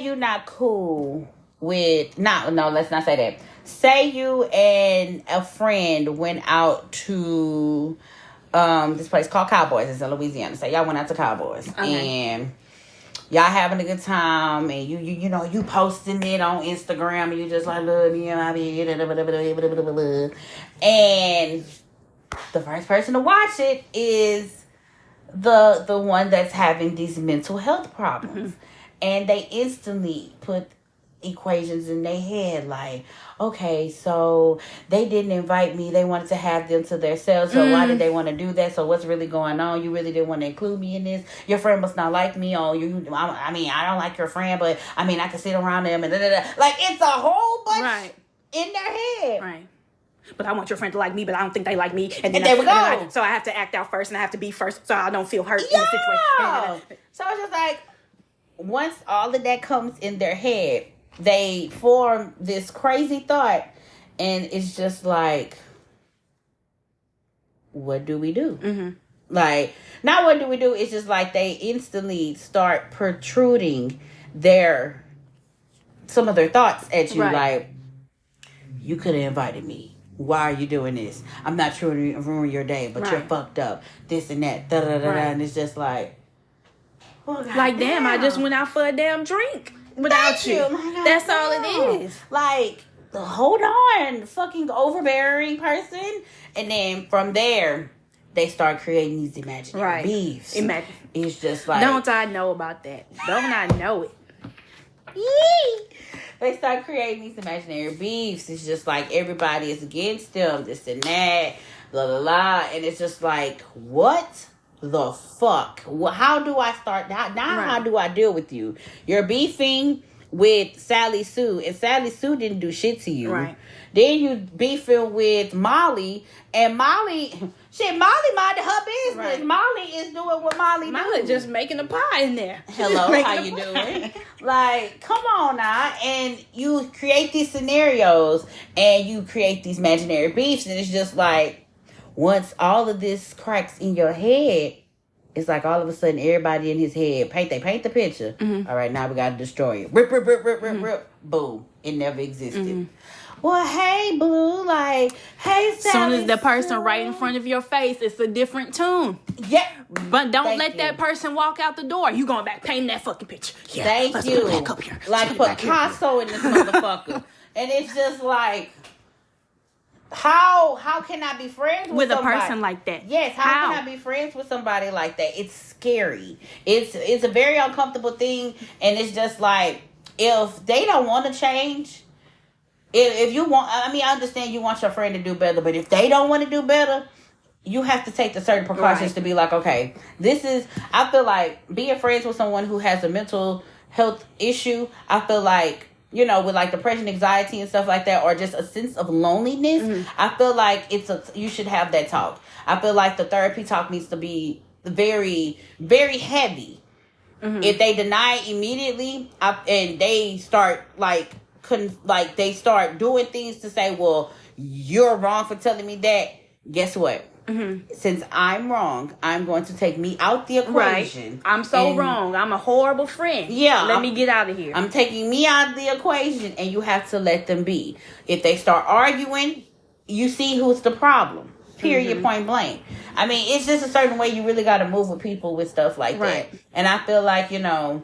B: you're not cool with no, let's not say that. Say you and a friend went out to this place called Cowboys. It's in Louisiana. Say y'all went out to Cowboys. Okay. And y'all having a good time, and you posting it on Instagram, and you just like, love me, and the first person to watch it is the one that's having these mental health problems. Mm-hmm. And they instantly put equations in their head like, okay, so they didn't invite me, they wanted to have them to themselves, so why did they want to do that? So what's really going on? You really didn't want to include me in this. Your friend must not like me. I don't like your friend, but I can sit around them and like it's a whole bunch in their head.
C: Right. But I want your friend to like me, but I don't think they like me. And
B: there we go.
C: So I have to act out first, and I have to be first, so I don't feel hurt in the situation.
B: So it's just like once all of that comes in their head, they form this crazy thought, and it's just like, what do we do? Mm-hmm. Like, not what do we do, it's just like they instantly start protruding some of their thoughts at you, like, you could have invited me. Why are you doing this? I'm not trying to ruin your day, but you're fucked up. This and that, and it's just like, oh,
C: like, damn, I just went out for a damn drink. Without you. That's all it is.
B: Like, hold on, fucking overbearing person. And then from there, they start creating these imaginary beefs. It's just like,
C: don't I know about that? Don't I know it?
B: They start creating these imaginary beefs. It's just like everybody is against them, this and that, blah, blah, blah. And it's just like, what the fuck? How do I start now? How do I deal with you? You're beefing with Sally Sue, and Sally Sue didn't do shit to you. Right. Then you beefing with Molly, and Molly minded her business. Right. Molly is doing what Molly
C: just making a pie in there.
B: Hello, how you doing? Like, come on now. And you create these scenarios, and you create these imaginary beefs, and it's just like, once all of this cracks in your head, it's like all of a sudden everybody in his head paint the picture. Mm-hmm. All right, now we got to destroy it. Rip, rip, rip, rip, rip, rip. Boom. It never existed. Mm-hmm. well, hey, Blue, like, hey,
C: As soon as
B: Sally
C: the person
B: Sue.
C: right in front of your face, it's a different tune.
B: Yeah.
C: But don't
B: Thank
C: let
B: you.
C: that person walk out the door. You going back painting that fucking picture. Yeah,
B: Thank
C: let's
B: you.
C: put it back up here.
B: Like
C: Let's put it back here.
B: Picasso in this motherfucker. And it's just like, how can I be friends with
C: a
B: somebody?
C: person like that?
B: Yes, how can I be friends with somebody like that? It's scary. It's a very uncomfortable thing, and it's just like, if they don't want to change, if you want, I mean, I understand you want your friend to do better, but if they don't want to do better, you have to take the certain precautions to be like, okay, I feel like being friends with someone who has a mental health issue, I feel like, you know, with like depression, anxiety, and stuff like that, or just a sense of loneliness, I feel like you should have that talk. I feel like the therapy talk needs to be very, very heavy. If they deny it immediately, and they start they start doing things to say, well, you're wrong for telling me that, guess what? Since I'm wrong, I'm going to take me out the equation.
C: Right. I'm so wrong. I'm a horrible friend.
B: Yeah.
C: Let me get out of here.
B: I'm taking me out of the equation, and you have to let them be. If they start arguing, you see who's the problem. Period, point blank. I mean, it's just a certain way you really got to move with people with stuff like that. And I feel like, you know,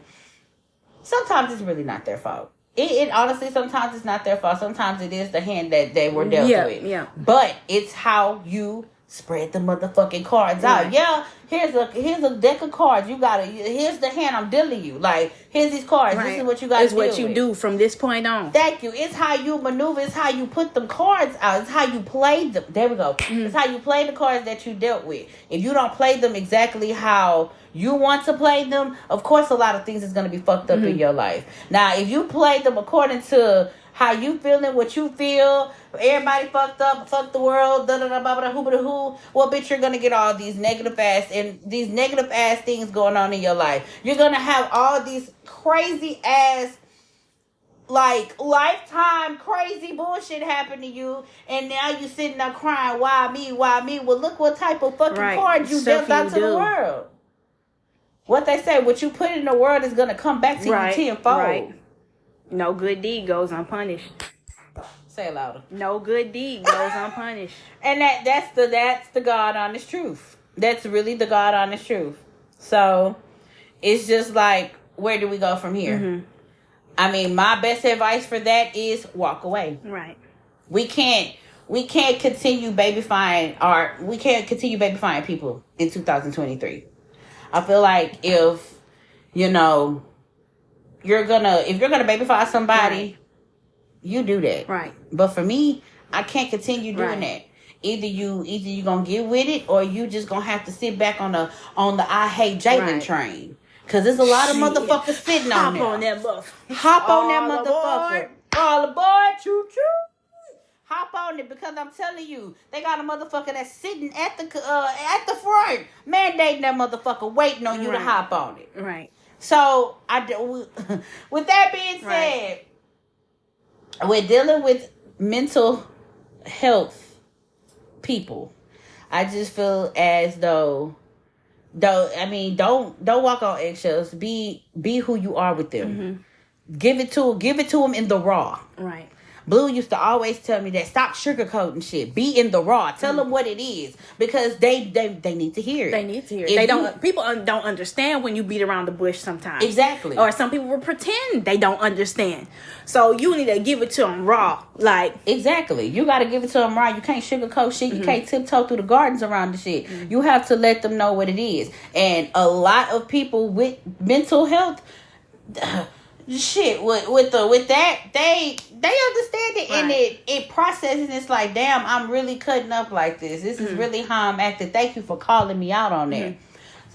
B: sometimes it's really not their fault. It honestly, sometimes it's not their fault. Sometimes it is the hand that they were dealt with. Yeah. But it's how you spread the motherfucking cards out. Yeah, here's a deck of cards. You gotta. Here's the hand I'm dealing you. Like, here's these cards. This is what you got to do.
C: It's what you do from this point on.
B: Thank you. It's how you maneuver. It's how you put them cards out. It's how you play them. There we go. It's how you play the cards that you dealt with. If you don't play them exactly how you want to play them, of course, a lot of things is gonna be fucked up in your life. Now, if you play them according to how you feeling, what you feel, everybody fucked up, fuck the world, da da da ba da hoo ba da hoo. Well, bitch, you're gonna get all these negative ass things going on in your life. You're gonna have all these crazy ass, like, lifetime crazy bullshit happen to you, and now you sitting there crying, why me? Well, look what type of fucking cards you dealt out to the world. What they say, what you put in the world is gonna come back to you tenfold. Right.
C: No good deed goes unpunished.
B: Say it louder.
C: No good deed goes unpunished.
B: And that's the God honest truth. That's really the God honest truth. So it's just like, where do we go from here? I mean, my best advice for that is walk away. Right. We can't continue babyfying people in 2023. I feel like if you're gonna babyfy somebody, you do that. Right. But for me, I can't continue doing that. Either you gonna get with it, or you just gonna have to sit back on the I hate Jalen train. Cause there's a lot of motherfuckers sitting on there.
C: Hop on that buff.
B: Hop on that motherfucker. All aboard, choo choo. Hop on it, because I'm telling you, they got a motherfucker that's sitting at the front, mandating that motherfucker, waiting on you to hop on it. Right. So with that being said, we're dealing with mental health people. I just feel as though don't walk on eggshells. Be who you are with them. Give it to them in the raw. Right. Blue used to always tell me that, stop sugarcoating shit. Be in the raw. Tell them what it is, because they need to hear it. They need to hear it.
C: People don't understand when you beat around the bush sometimes.
B: Exactly.
C: Or some people will pretend they don't understand. So you need to give it to them raw. Like,
B: exactly. You got to give it to them raw. You can't sugarcoat shit. You can't tiptoe through the gardens around the shit. You have to let them know what it is. And a lot of people with mental health, shit, with that, they understand it, and it processes. It's like, damn, I'm really cutting up like this. This is really how I'm acting. Thank you for calling me out on that.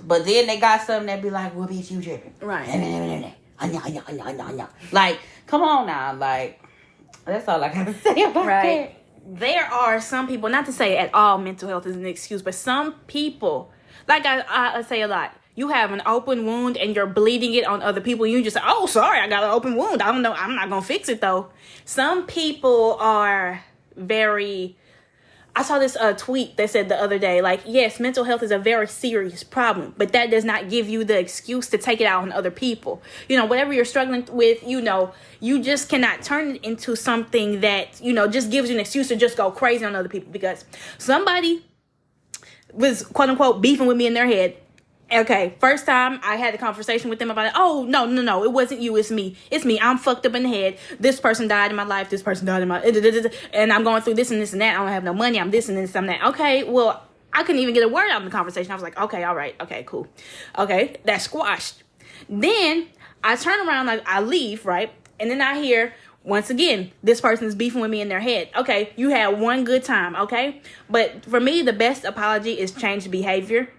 B: But then they got something that be like, well, bitch, you tripping. Right. Like, come on now. Like, that's all I gotta say about that.
C: There are some people, not to say at all mental health is an excuse, but some people, like I say a lot, you have an open wound and you're bleeding it on other people. You just say, oh, sorry, I got an open wound. I don't know. I'm not going to fix it, though. Some people are very, I saw this tweet that said the other day, like, yes, mental health is a very serious problem, but that does not give you the excuse to take it out on other people. You know, whatever you're struggling with, you know, you just cannot turn it into something that, you know, just gives you an excuse to just go crazy on other people, because somebody was, quote unquote, beefing with me in their head. Okay, first time I had a conversation with them about it. Oh, no, it wasn't you, it's me. It's me. I'm fucked up in the head. This person died in my life. This person died in my... And I'm going through this and this and that. I don't have no money. I'm this and this and that. Okay, well, I couldn't even get a word out in the conversation. I was like, okay, all right. Okay, cool. Okay, that's squashed. Then I turn around, like, I leave, right? And then I hear, once again, this person is beefing with me in their head. Okay, you had one good time, okay? But for me, the best apology is change behavior.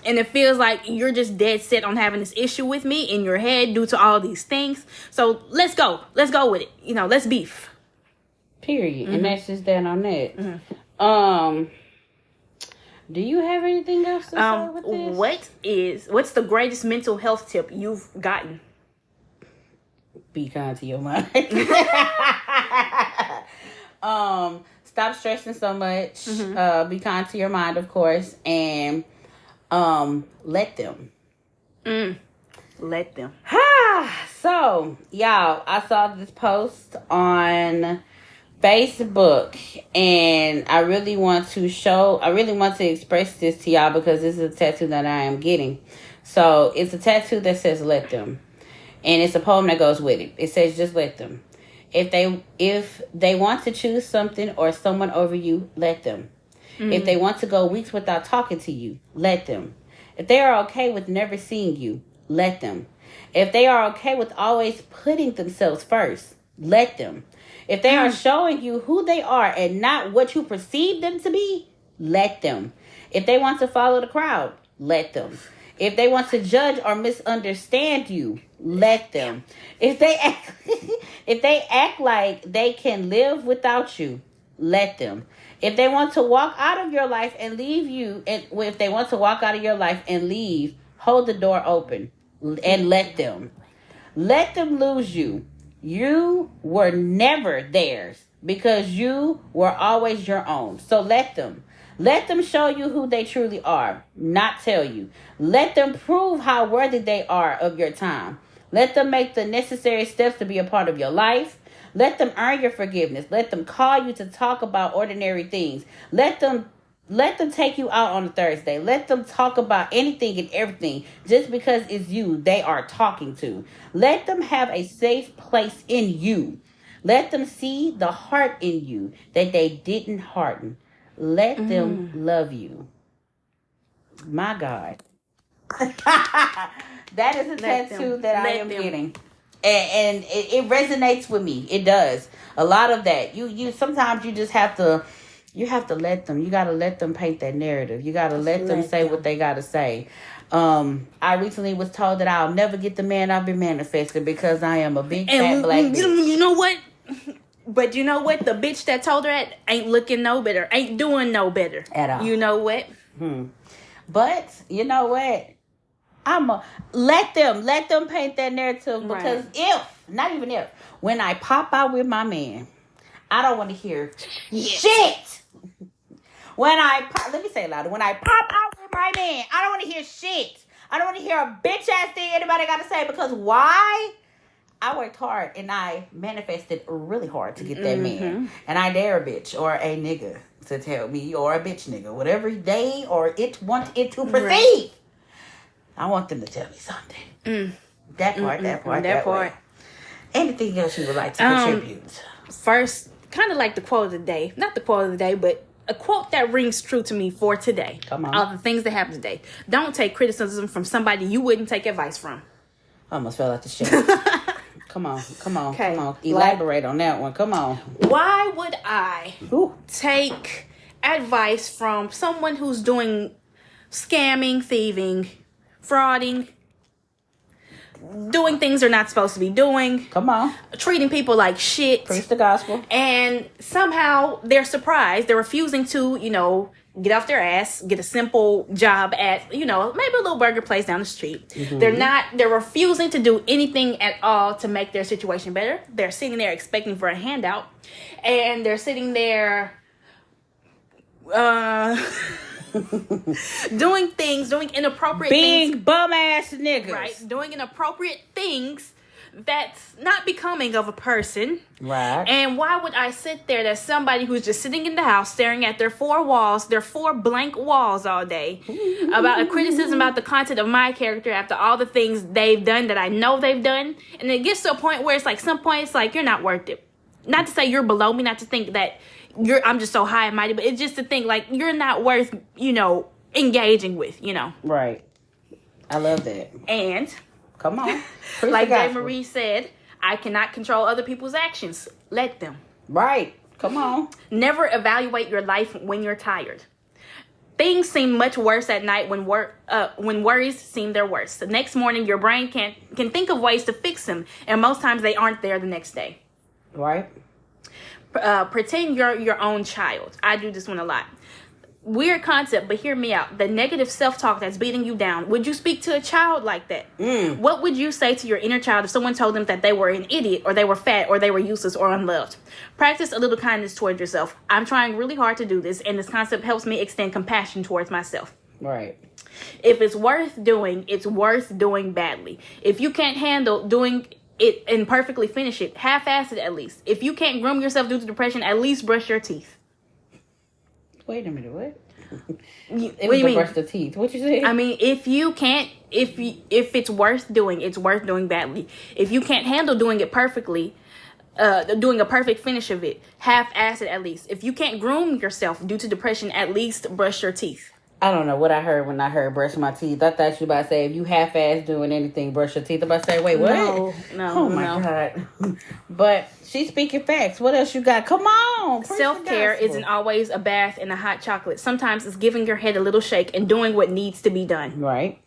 C: And it feels like you're just dead set on having this issue with me in your head due to all these things. So let's go. Let's go with it. You know, let's beef.
B: Period. And that's just that on that. Do you have anything else to say with this?
C: What's the greatest mental health tip you've gotten?
B: Be kind to your mind. Stop stressing so much. Be kind to your mind, of course. And let them.
C: Let them.
B: So, y'all, I saw this post on Facebook, and I really want to express this to y'all because this is a tattoo that I am getting. So, it's a tattoo that says let them. And it's a poem that goes with it. It says just let them. If they want to choose something or someone over you, let them. If they want to go weeks without talking to you, let them. If they are okay with never seeing you, let them. If they are okay with always putting themselves first, let them. If they are showing you who they are and not what you perceive them to be, let them. If they want to follow the crowd, let them. If they want to judge or misunderstand you, let them. If they act like they can live without you, let them. If they want to walk out of your life and leave you, hold the door open and let them. Let them lose you. You were never theirs because you were always your own. So let them. Let them show you who they truly are, not tell you. Let them prove how worthy they are of your time. Let them make the necessary steps to be a part of your life. Let them earn your forgiveness. Let them call you to talk about ordinary things. Let them take you out on a Thursday. Let them talk about anything and everything just because it's you they are talking to. Let them have a safe place in you. Let them see the heart in you that they didn't harden. Let them love you. My God. That is a tattoo that I am getting. And it resonates with me. It does. A lot of that. You sometimes you just have to let them. You got to let them paint that narrative. You got to let them say what they got to say. I recently was told that I'll never get the man I've been manifesting because I am a big fat black bitch.
C: You know what? But you know what? The bitch that told her that ain't looking no better. Ain't doing no better.
B: At all.
C: You know what?
B: But you know what? Let them paint that narrative because when I pop out with my man, I don't want to hear shit. Let me say it louder. When I pop out with my man, I don't want to hear shit. I don't want to hear a bitch ass thing anybody got to say because why? I worked hard and I manifested really hard to get that man. And I dare a bitch or a nigga to tell me or a bitch nigga, whatever they or it want it to perceive. I want them to tell me something. That part. Anything else you would like to contribute?
C: First, kind of like the quote of the day. Not the quote of the day, but a quote that rings true to me for today.
B: Come on.
C: All the things that happen today. Don't take criticism from somebody you wouldn't take advice from.
B: I almost fell out the shit. Come on. Elaborate on that one. Come on.
C: Why would I take advice from someone who's doing scamming, thieving, frauding, doing things they're not supposed to be doing?
B: Come on.
C: Treating people like shit.
B: Preach the gospel.
C: And somehow they're surprised. They're refusing to, get off their ass, get a simple job at, maybe a little burger place down the street. They're refusing to do anything at all to make their situation better. They're sitting there expecting for a handout. And they're sitting there doing inappropriate things.
B: Being bum ass niggas.
C: Right. Doing inappropriate things that's not becoming of a person.
B: Right.
C: And why would I sit there as somebody who's just sitting in the house staring at their four blank walls all day about a criticism about the content of my character after all the things they've done that I know they've done? And it gets to a point where it's like, some point it's like, you're not worth it. Not to say you're below me, not to think that I'm just so high and mighty, but it's just to think like you're not worth, engaging with,
B: Right. I love that.
C: And
B: come on.
C: Like JayMariee said, I cannot control other people's actions. Let them.
B: Right. Come on.
C: Never evaluate your life when you're tired. Things seem much worse at night when worries seem their worst. The next morning, your brain can think of ways to fix them, and most times they aren't there the next day.
B: Right.
C: Pretend you're your own child. I do this one a lot. Weird concept, but hear me out. The negative self-talk that's beating you down. Would you speak to a child like that? What would you say to your inner child if someone told them that they were an idiot, or they were fat, or they were useless, or unloved? Practice a little kindness towards yourself. I'm trying really hard to do this, and this concept helps me extend compassion towards myself.
B: Right.
C: If it's worth doing, it's worth doing badly. If you can't handle doing it and perfectly finish it, half-ass it at least. If you can't groom yourself due to depression, at least brush your teeth.
B: Wait a minute, what?
C: What do you mean?
B: Brush the teeth. What you say?
C: I mean, if you can't, if it's worth doing, it's worth doing badly. If you can't handle doing it perfectly, doing a perfect finish of it, half-ass it at least. If you can't groom yourself due to depression, at least brush your teeth.
B: I don't know what I heard when I heard brush my teeth. I thought you about to say, if you half-ass doing anything, brush your teeth. I'm about to say, wait, what?
C: No. Oh, my
B: God. But she's speaking facts. What else you got? Come on.
C: Self-care isn't always a bath and a hot chocolate. Sometimes it's giving your head a little shake and doing what needs to be done.
B: Right.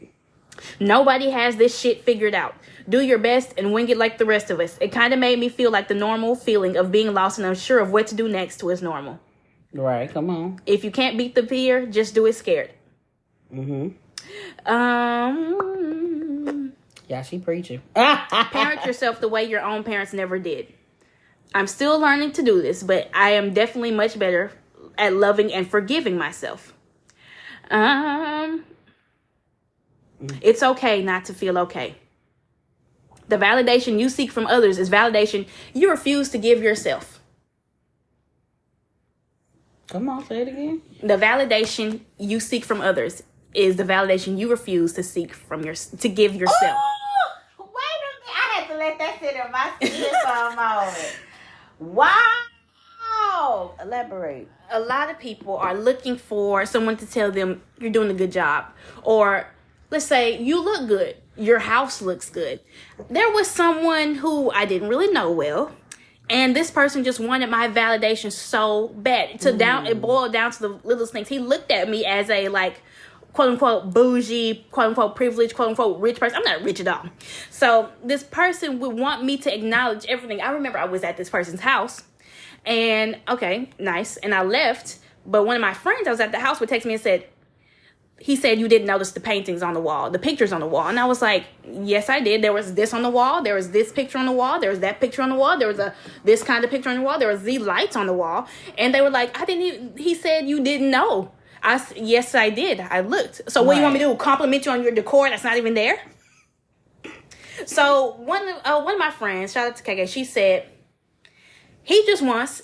C: Nobody has this shit figured out. Do your best and wing it like the rest of us. It kind of made me feel like the normal feeling of being lost and unsure of what to do next was normal.
B: Right, come on.
C: If you can't beat the fear, just do it scared.
B: Yeah, she preaching.
C: Parent yourself the way your own parents never did. I'm still learning to do this, but I am definitely much better at loving and forgiving myself. It's okay not to feel okay. The validation you seek from others is validation you refuse to give yourself.
B: Come on, say it again.
C: The validation you seek from others is the validation you refuse to seek to give yourself.
B: Oh, wait a minute. I had to let that sit in my skin for a moment. Wow. Elaborate.
C: A lot of people are looking for someone to tell them you're doing a good job. Or let's say you look good. Your house looks good. There was someone who I didn't really know well. And this person just wanted my validation so bad. It boiled down to the littlest things. He looked at me as a, like, quote-unquote bougie, quote-unquote privileged, quote-unquote rich person. I'm not rich at all. So this person would want me to acknowledge everything. I remember I was at this person's house. And, okay, nice. And I left. But one of my friends I was at the house would text me and he said, you didn't notice the paintings on the wall, the pictures on the wall. And I was like, yes, I did. There was this on the wall. There was this picture on the wall. There was that picture on the wall. There was this kind of picture on the wall. There was these lights on the wall. And they were like, he said, you didn't know. Yes, I did. I looked. So what do you want me to do? Compliment you on your decor that's not even there? So one of my friends, shout out to KK, she said, he just wants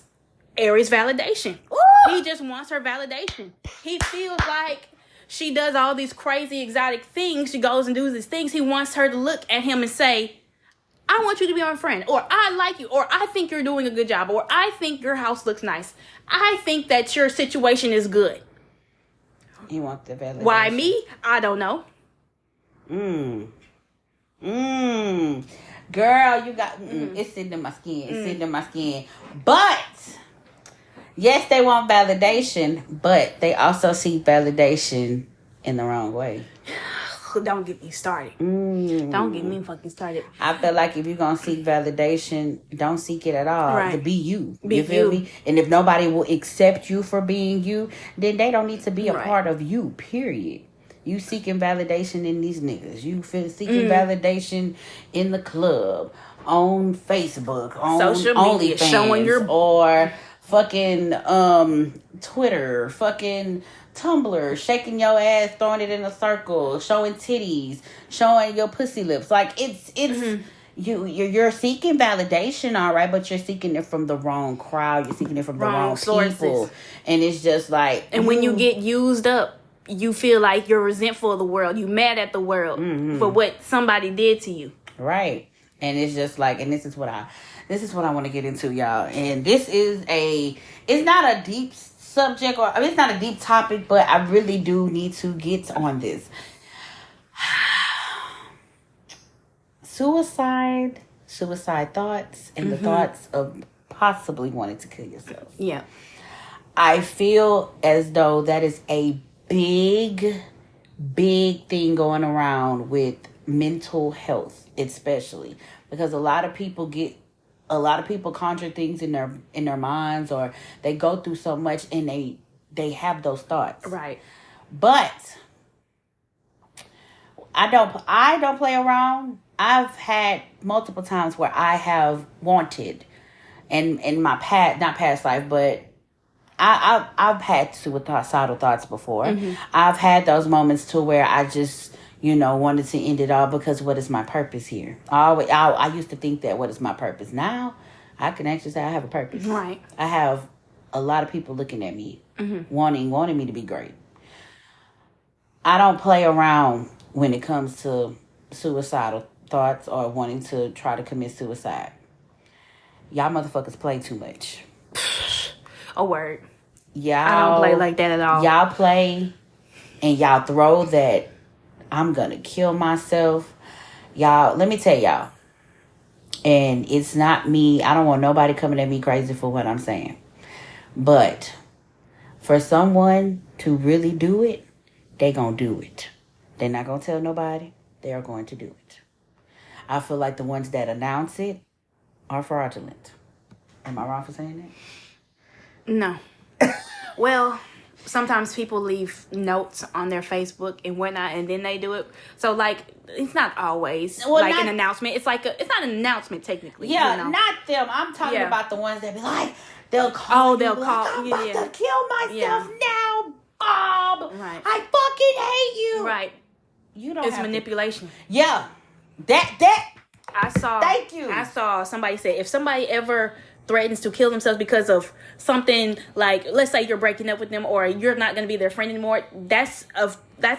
C: Aries validation. Ooh! He just wants her validation. He feels like she does all these crazy exotic things. She goes and does these things. He wants her to look at him and say, I want you to be my friend, or I like you, or I think you're doing a good job, or I think your house looks nice. I think that your situation is good.
B: You want the validation.
C: Why me? I don't know.
B: Girl, you got it's sitting in my skin. It's sitting in my skin. But yes, they want validation, but they also seek validation in the wrong way.
C: Don't get me started. Don't get me fucking started.
B: I feel like if you're going to seek validation, don't seek it at all.
C: Right.
B: To be you. You feel me? And if nobody will accept you for being you, then they don't need to be a part of you, period. You seeking validation in these niggas. You seeking validation in the club, on Facebook, on
C: social media,
B: OnlyFans,
C: showing your
B: or fucking Twitter, fucking Tumblr, shaking your ass, throwing it in a circle, showing titties, showing your pussy lips. Like it's you're seeking validation, all right, but you're seeking it from the wrong crowd. You're seeking it from the wrong
C: sources.
B: people, and it's just like.
C: And when you get used up, you feel like you're resentful of the world. You mad at the world for what somebody did to you.
B: Right. And it's just like, and this is what I want to get into, y'all. And this is it's not a deep subject, or I mean, it's not a deep topic, but I really do need to get on this. Suicide thoughts, and the thoughts of possibly wanting to kill yourself.
C: Yeah.
B: I feel as though that is a big thing going around with mental health, especially because a lot of people conjure things in their minds, or they go through so much and they have those thoughts.
C: Right.
B: But I don't play around. I've had multiple times where I have wanted, and in my not past life, but I've had suicidal thoughts before. I've had those moments to where I just, wanted to end it all because what is my purpose here? I used to think that what is my purpose. Now I can actually say I have a purpose.
C: Right.
B: I have a lot of people looking at me, wanting me to be great. I don't play around when it comes to suicidal thoughts or wanting to try to commit suicide. Y'all motherfuckers play too much.
C: A word.
B: Y'all,
C: I don't play like that at all.
B: Y'all play and y'all throw that I'm gonna kill myself. Y'all, let me tell y'all. And it's not me. I don't want nobody coming at me crazy for what I'm saying. But for someone to really do it, they gonna do it. They're not gonna tell nobody. They are going to do it. I feel like the ones that announce it are fraudulent. Am I wrong for saying that?
C: No. Well, sometimes people leave notes on their Facebook and whatnot, and then they do it. So, like, it's not always an announcement. It's like it's not an announcement technically.
B: Yeah, not them. I'm talking about the ones that be like, they'll call. I'm about to kill myself now, Bob.
C: Right.
B: I fucking hate you.
C: Right.
B: You don't.
C: It's manipulation.
B: Yeah. That. Thank you.
C: I saw somebody say if somebody ever threatens to kill themselves because of something, like, let's say you're breaking up with them or you're not going to be their friend anymore, that's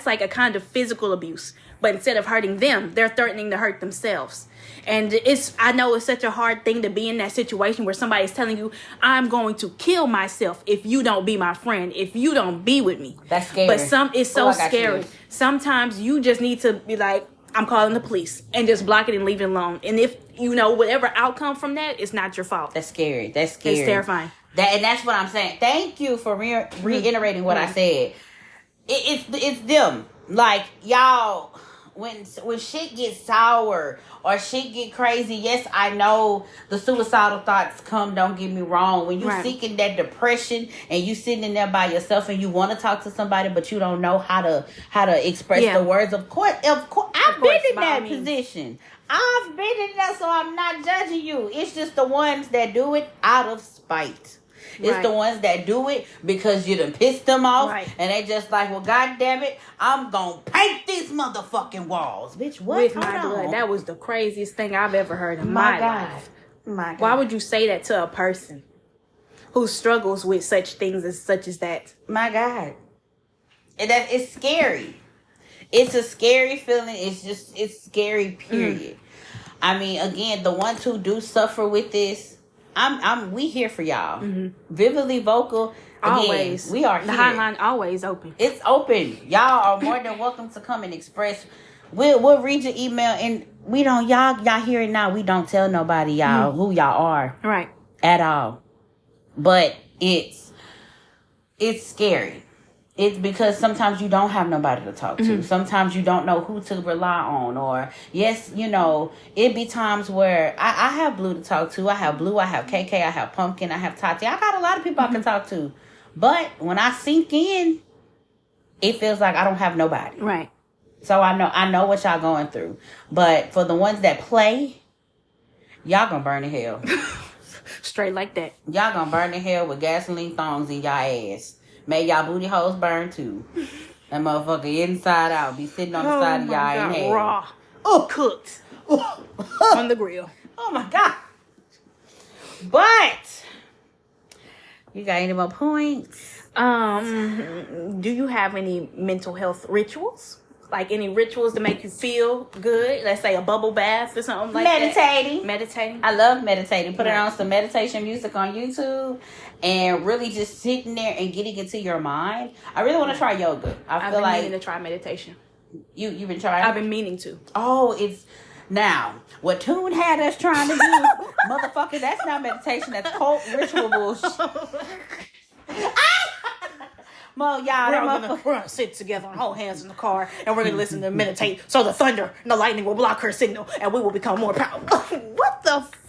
C: like a kind of physical abuse. But instead of hurting them, they're threatening to hurt themselves. And I know it's such a hard thing to be in that situation where somebody's telling you, I'm going to kill myself if you don't be my friend, if you don't be with me.
B: That's scary.
C: But it's so scary. Sometimes you just need to be like, I'm calling the police, and just block it and leave it alone. And if whatever outcome from that, it's not your fault.
B: That's scary. That's scary.
C: It's terrifying.
B: And that's what I'm saying. Thank you for reiterating what I said. It's them. Like, y'all, when shit gets sour or shit get crazy, yes, I know the suicidal thoughts come, don't get me wrong. When you're seeking that depression and you sitting in there by yourself and you want to talk to somebody but you don't know how to express the words, of course I've been in that position. I've been in that, so I'm not judging you. It's just the ones that do it out of spite. It's the ones that do it because you done pissed them off. And they just like, well, God damn it, I'm going to paint these motherfucking walls. Bitch, what?
C: With my blood. That was the craziest thing I've ever heard in my life.
B: My God.
C: Why would you say that to a person who struggles with such things such as that?
B: My God. And it's scary. It's a scary feeling. It's scary, period. I mean, again, the ones who do suffer with this, we here for y'all. VividlyVocal, again,
C: always.
B: We are here.
C: The hotline always open.
B: It's open. Y'all are more than welcome to come and express. We'll read your email, and we don't y'all hear it now. We don't tell nobody y'all who y'all are.
C: Right.
B: At all. But it's scary. It's because sometimes you don't have nobody to talk to. Sometimes you don't know who to rely on. Or, yes, it be times where I have Blue to talk to. I have Blue, I have KK, I have Pumpkin, I have Tati. I got a lot of people I can talk to. But when I sink in, it feels like I don't have nobody.
C: Right.
B: So I know what y'all going through. But for the ones that play, y'all gonna burn in hell.
C: Straight like that.
B: Y'all gonna burn in hell with gasoline thongs in y'all ass. May y'all booty holes burn too. That motherfucker inside out be sitting on the side of y'all in hell.
C: Raw. Cooked. On the grill.
B: Oh my God. But you got any more points?
C: Do you have any mental health rituals? Like any rituals to make you feel good? Let's say a bubble bath or something like
B: Meditating.
C: that. Meditating.
B: I love meditating. Put it on some meditation music on YouTube and really just sitting there and getting into your mind. I really want to try yoga.
C: I've been meaning to try meditation.
B: You've been trying?
C: I've been meaning to.
B: Oh, it's now what Toon had us trying to do, motherfucker. That's not meditation. That's cult ritual bullshit. Well, y'all,
C: we're gonna sit together and hold hands in the car, and we're gonna listen to meditate, so the thunder and the lightning will block her signal, and we will become more powerful. What the fuck?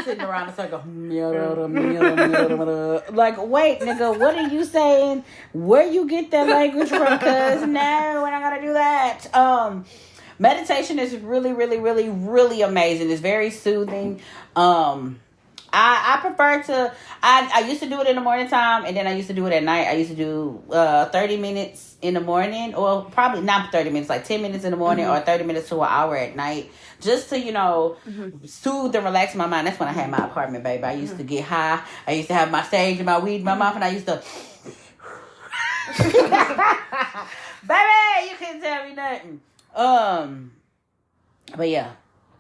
B: Sitting around in a circle. Like, wait, nigga, what are you saying? Where you get that language from? Cause no, we're not gonna do that. Meditation is really, really, really, really amazing. It's very soothing. I prefer to, I used to do it in the morning time, and then I used to do it at night. I used to do 30 minutes in the morning, or probably not 30 minutes, like 10 minutes in the morning, or 30 minutes to an hour at night, just to, soothe and relax my mind. That's when I had my apartment, baby. I used to get high. I used to have my sage and my weed in my mouth, and I used to, baby, you couldn't tell me nothing. But yeah,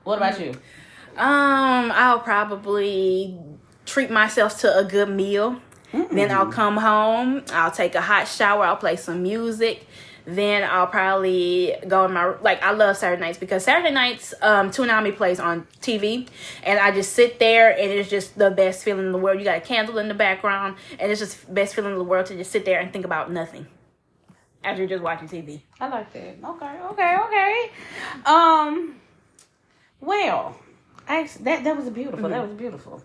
B: what about you?
C: I'll probably treat myself to a good meal. Then I'll come home. I'll take a hot shower. I'll play some music. Then I'll probably go in my, I love Saturday nights because Saturday nights, Toonami plays on TV, and I just sit there, and it's just the best feeling in the world. You got a candle in the background, and it's just the best feeling in the world to just sit there and think about nothing after you're just watching TV.
B: I like that. Okay. Well, that was beautiful. That was beautiful.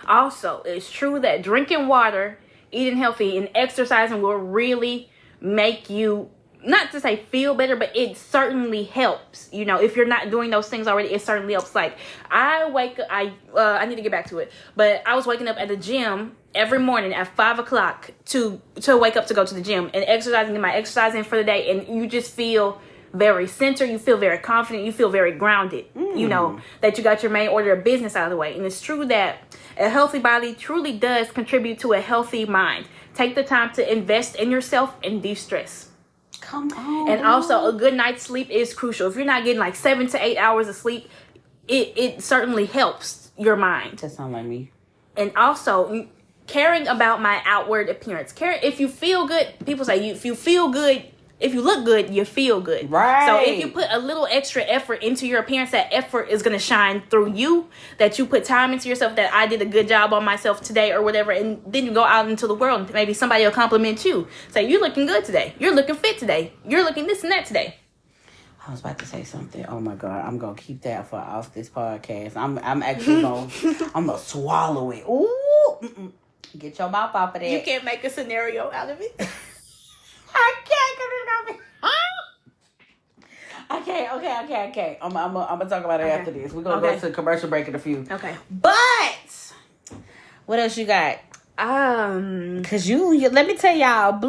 C: Also, it's true that drinking water, eating healthy, and exercising will really make you, not to say feel better, but it certainly helps. If you're not doing those things already, it certainly helps. Like, I need to get back to it, but I was waking up at the gym every morning at 5 o'clock to wake up to go to the gym and exercising, my exercising for the day, and you just feel very centered, you feel very confident, you feel very grounded, that you got your main order of business out of the way. And it's true that a healthy body truly does contribute to a healthy mind. Take the time to invest in yourself and de-stress.
B: Come on.
C: And also, a good night's sleep is crucial. If you're not getting 7 to 8 hours of sleep, it certainly helps your mind.
B: That sounds like me.
C: And also, caring about my outward appearance. If you feel good, people say if you feel good, if you look good, you feel good.
B: Right.
C: So if you put a little extra effort into your appearance, that effort is going to shine through you. That you put time into yourself, that I did a good job on myself today or whatever. And then you go out into the world and maybe somebody will compliment you. Say, you're looking good today. You're looking fit today. You're looking this and that today.
B: I was about to say something. Oh my God. I'm going to keep that for off this podcast. I'm actually going to swallow it. Ooh. Get your mouth off of that.
C: You can't make a scenario out of it.
B: I can't. Okay. I'm gonna talk about it after this. We're gonna go to a commercial break in a few.
C: Okay.
B: But what else you got? Cause you let me tell y'all,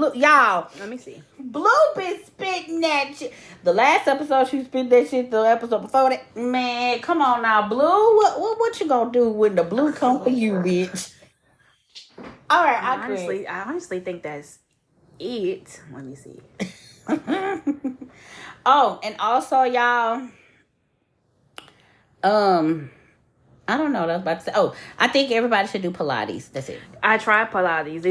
C: Let me see.
B: Blue been spitting that shit. The last episode she spit that shit. The episode before that, man, come on now, Blue. What you gonna do when the Blue come for you, bitch? All right,
C: I honestly think that's it. Let me see.
B: Oh, and also, y'all, I don't know what I was about to say. Oh, I think everybody should do Pilates. That's it.
C: I tried Pilates.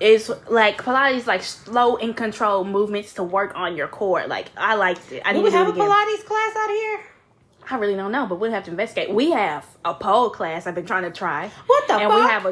C: It's like Pilates, like slow and controlled movements to work on your core. Like, I liked it.
B: Do we have a Pilates class out here?
C: I really don't know, but we'll have to investigate. We have a pole class I've been trying to try.
B: What the fuck?
C: And we have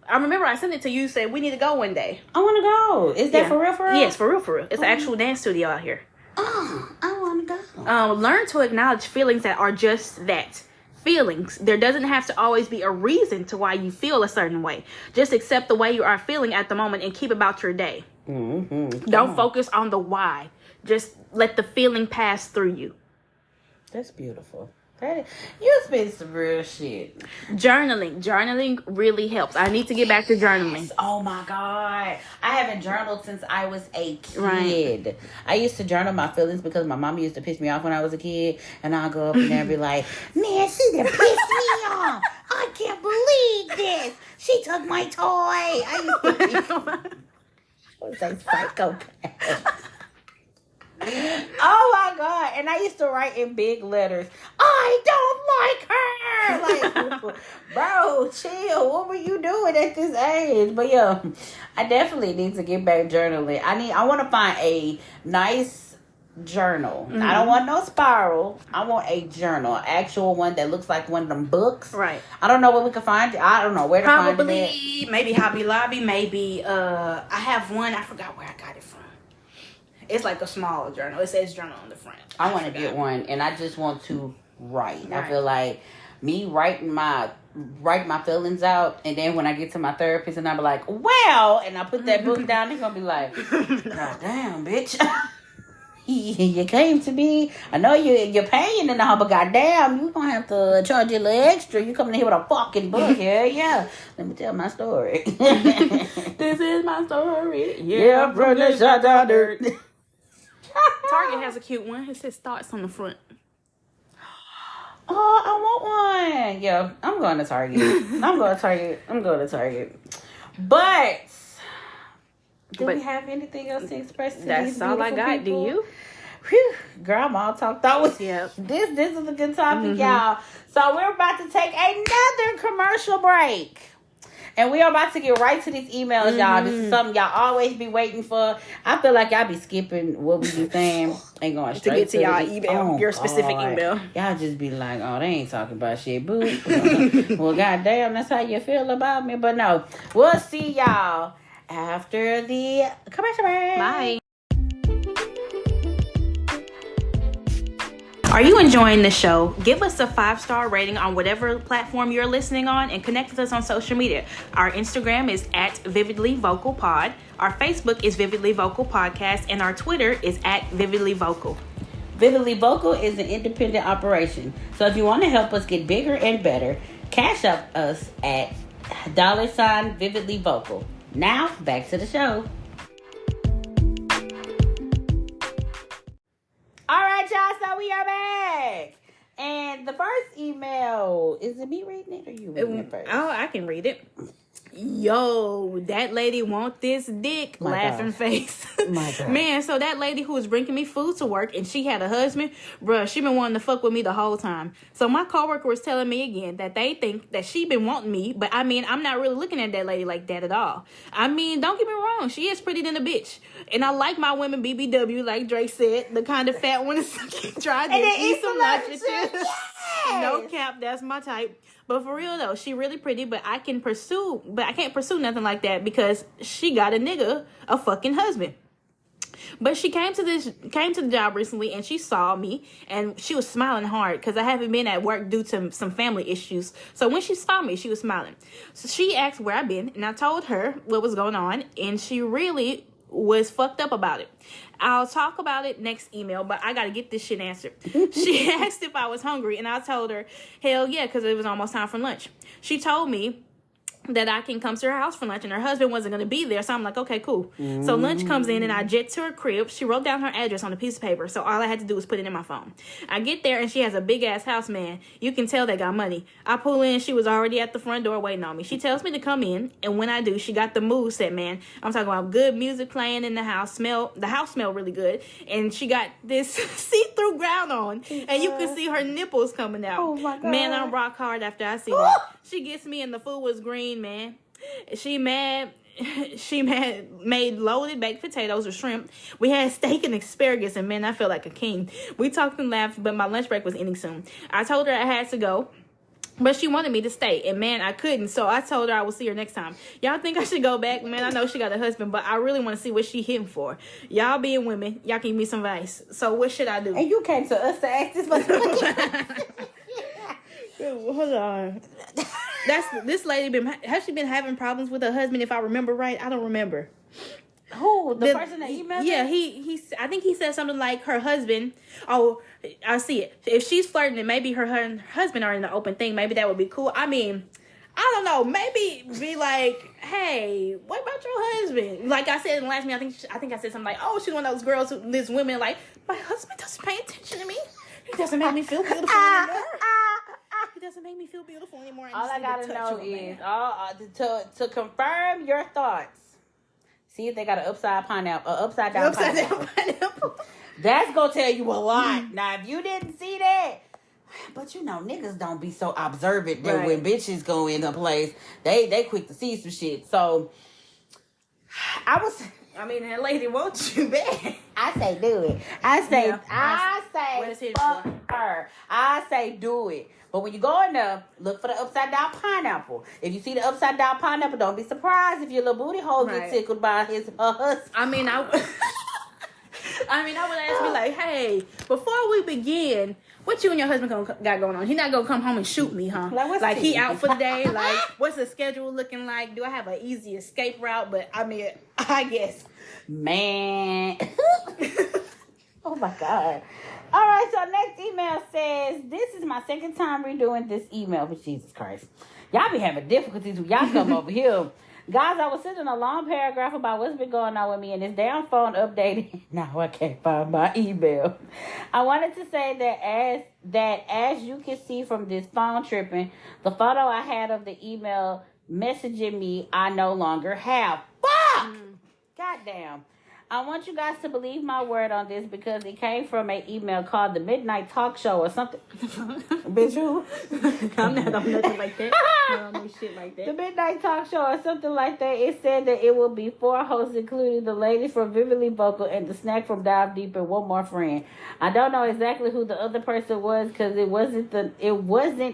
C: I remember I sent it to you, said we need to go one day.
B: I want to go. Is that for real, for real?
C: Yes, for real. It's an actual dance studio out here.
B: Oh, I want to go.
C: Learn to acknowledge feelings that are just that. Feelings. There doesn't have to always be a reason to why you feel a certain way. Just accept the way you are feeling at the moment and keep about your day.
B: Mm-hmm.
C: Don't focus on the why. Just let the feeling pass through you.
B: That's beautiful. You spit some real shit.
C: Journaling really helps. I need to get back to journaling.
B: Oh my God. I haven't journaled since I was a kid.
C: Right.
B: I used to journal my feelings because my mama used to piss me off when I was a kid. And I'll go up in there and be like, man, she done pissed me off. I can't believe this. She took my toy. I was a psychopath. Oh my God. And I used to write in big letters, I don't like her. Like, bro, chill. What were you doing at this age? But yeah, I definitely need to get back journaling. I want to find a nice journal. I don't want no spiral. I want a journal, an actual one that looks like one of them books.
C: Right.
B: I don't know where we can find it. I don't know where to find it.
C: Probably, maybe Hobby Lobby. Maybe I have one. I forgot where I got it from. It's like a small journal. It says journal on the front.
B: I want to get one, and I just want to write.
C: Right.
B: I feel like me writing my feelings out, and then when I get to my therapist, and I be like, "Well," and I put that book down, they're gonna be like, "God damn, bitch." You came to me. I know you're paying and all, but goddamn, you gonna have to charge you a little extra. You coming in here with a fucking book here, yeah. Let me tell my story.
C: This is my story.
B: Yeah, from the shot down dirt.
C: Target has a cute one. It says thoughts on the front.
B: Oh, I want one. Yeah, I'm going to Target. I'm going to Target. But do we have anything else to express to
C: That's
B: these
C: all I
B: beautiful
C: got.
B: people?
C: Do you?
B: Whew, girl, I'm all talked out with
C: Yep.
B: This is a good topic, y'all. So we're about to take another commercial break. And we are about to get right to these emails, y'all. This is something y'all always be waiting for. I feel like y'all be skipping what we be saying and going straight
C: to get to y'all
B: the
C: email, your specific email.
B: Y'all just be like, oh, they ain't talking about shit, boo. Well, goddamn, that's how you feel about me. But no, we'll see y'all after the commercial break.
C: Bye. Are you enjoying the show? Give us a 5-star rating on whatever platform you're listening on and connect with us on social media. Our Instagram is @VividlyVocalPod. Our Facebook is Vividly Vocal Podcast. And our Twitter is @VividlyVocal.
B: Vividly Vocal is an independent operation. So if you want to help us get bigger and better, cash up us at $VividlyVocal. Now, back to the show. All right, y'all, so we are back. And the first email, is it me reading it or you reading it first?
C: Oh, I can read it. Yo, that lady want this dick.
B: My
C: laughing
B: God.
C: face.
B: My God.
C: Man, so that lady who was bringing me food to work and she had a husband, bruh, she been wanting to fuck with me the whole time. So my coworker was telling me again that they think that she been wanting me, but I mean, I'm not really looking at that lady like that at all. I mean, don't get me wrong, she is pretty than a bitch. And I like my women BBW, like Drake said, the kind of fat ones try to eat some nitrogen.
B: Yes.
C: No cap, that's my type. But for real though, she really pretty, but I can't pursue nothing like that because she got a fucking husband. But she came to the job recently and she saw me and she was smiling hard because I haven't been at work due to some family issues. So when she saw me, she was smiling. So she asked where I've been and I told her what was going on and she really was fucked up about it. I'll talk about it next email, but I gotta get this shit answered. She asked if I was hungry, and I told her, hell yeah, because it was almost time for lunch. She told me that I can come to her house for lunch, and her husband wasn't going to be there, so I'm like, okay, cool. So lunch comes in, and I jet to her crib. She wrote down her address on a piece of paper, so all I had to do was put it in my phone. I get there, and she has a big-ass house, man. You can tell they got money. I pull in, she was already at the front door waiting on me. She tells me to come in, and when I do, she got the mood set, man. I'm talking about good music playing in the house. The house smelled really good, and she got this see-through gown on, and you can see her nipples coming out.
B: Oh, my God.
C: Man, I'm rock hard after I see that. She gets me, and the food was green, man. She made loaded baked potatoes or shrimp. We had steak and asparagus, and man, I felt like a king. We talked and laughed, but my lunch break was ending soon. I told her I had to go, but she wanted me to stay, and man, I couldn't. So I told her I will see her next time. Y'all think I should go back? Man, I know she got a husband, but I really want to see what she hitting for. Y'all being women, y'all can give me some advice. So what should I do?
B: And you came to us to ask this motherfucker.
C: Hold on. This lady has she been having problems with her husband? If I remember right, I don't remember.
B: Who? The person that emailed
C: Yeah,
B: me?
C: I think he said something like her husband. Oh, I see it. If she's flirting and maybe her and her husband are in the open thing, maybe that would be cool. I mean, I don't know. Maybe be like, hey, what about your husband? Like I said in the last meeting, I think I said something like, oh, she's one of those girls these women like, my husband doesn't pay attention to me. He doesn't make me feel beautiful anymore. He doesn't make me feel beautiful anymore.
B: All I gotta know is to confirm your thoughts. See if they got an upside down pineapple. That's gonna tell you a lot. Now, if you didn't see that, but you know, niggas don't be so observant that when bitches go in a place, they quick to see some shit. So, I mean, that lady wants you back. I say do it. I say fuck her. I say do it. But when you go in there, look for the upside down pineapple. If you see the upside down pineapple, don't be surprised if your little booty hole gets tickled by his husband. I mean, I would ask me like, hey, before we begin, what you and your husband got going on? He not gonna come home and shoot me, huh? Like he out for the day? Like, what's the schedule looking like? Do I have an easy escape route? But I mean, I guess. Man. Oh my God. All right, so next email says, this is my second time redoing this email, but Jesus Christ. Y'all be having difficulties when y'all come over here. Guys, I was sending a long paragraph about what's been going on with me, and this damn phone updated. Now I can't find my email. I wanted to say that as you can see from this phone tripping, the photo I had of the email messaging me, I no longer have. Fuck! Goddamn. I want you guys to believe my word on this because it came from an email called the Midnight Talk Show or something. Bitch, who? I'm not on nothing like that. I don't do shit like that. The Midnight Talk Show or something like that. It said that it will be 4 hosts, including the lady from VividlyVocal and the snack from Dive Deep and one more friend. I don't know exactly who the other person was because it wasn't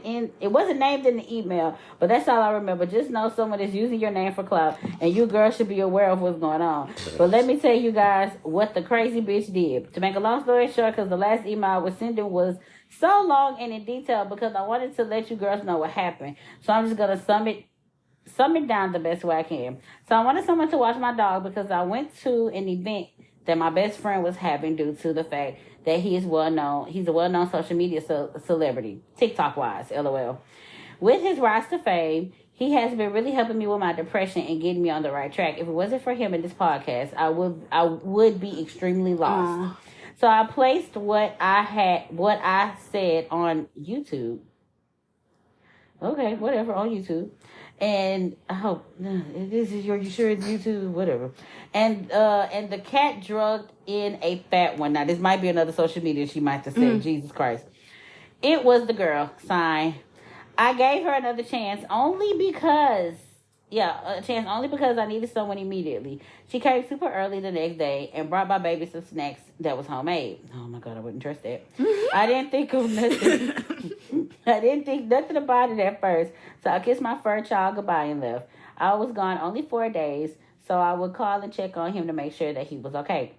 B: named in the email. But that's all I remember. Just know someone is using your name for clout, and you girls should be aware of what's going on. But let me tell you guys what the crazy bitch did. To make a long story short, because the last email I was sending was so long and in detail because I wanted to let you girls know what happened. So I'm just gonna sum it down the best way I can. So I wanted someone to watch my dog because I went to an event that my best friend was having due to the fact that he is well known. He's a well-known social media celebrity, TikTok wise, LOL. With his rise to fame, he has been really helping me with my depression and getting me on the right track. If it wasn't for him and this podcast, I would be extremely lost. So I placed what I said on YouTube. Okay, whatever, on YouTube. And I hope this is you sure it's YouTube, whatever. And the cat drugged in a fat one. Now this might be another social media she might have said. Jesus Christ. It was the girl. Sign. I gave her another chance only because I needed someone immediately. She came super early the next day and brought my baby some snacks that was homemade. Oh my God, I wouldn't trust that. I didn't think of nothing. I didn't think nothing about it at first. So I kissed my fur child goodbye and left. I was gone only 4 days, so I would call and check on him to make sure that he was okay.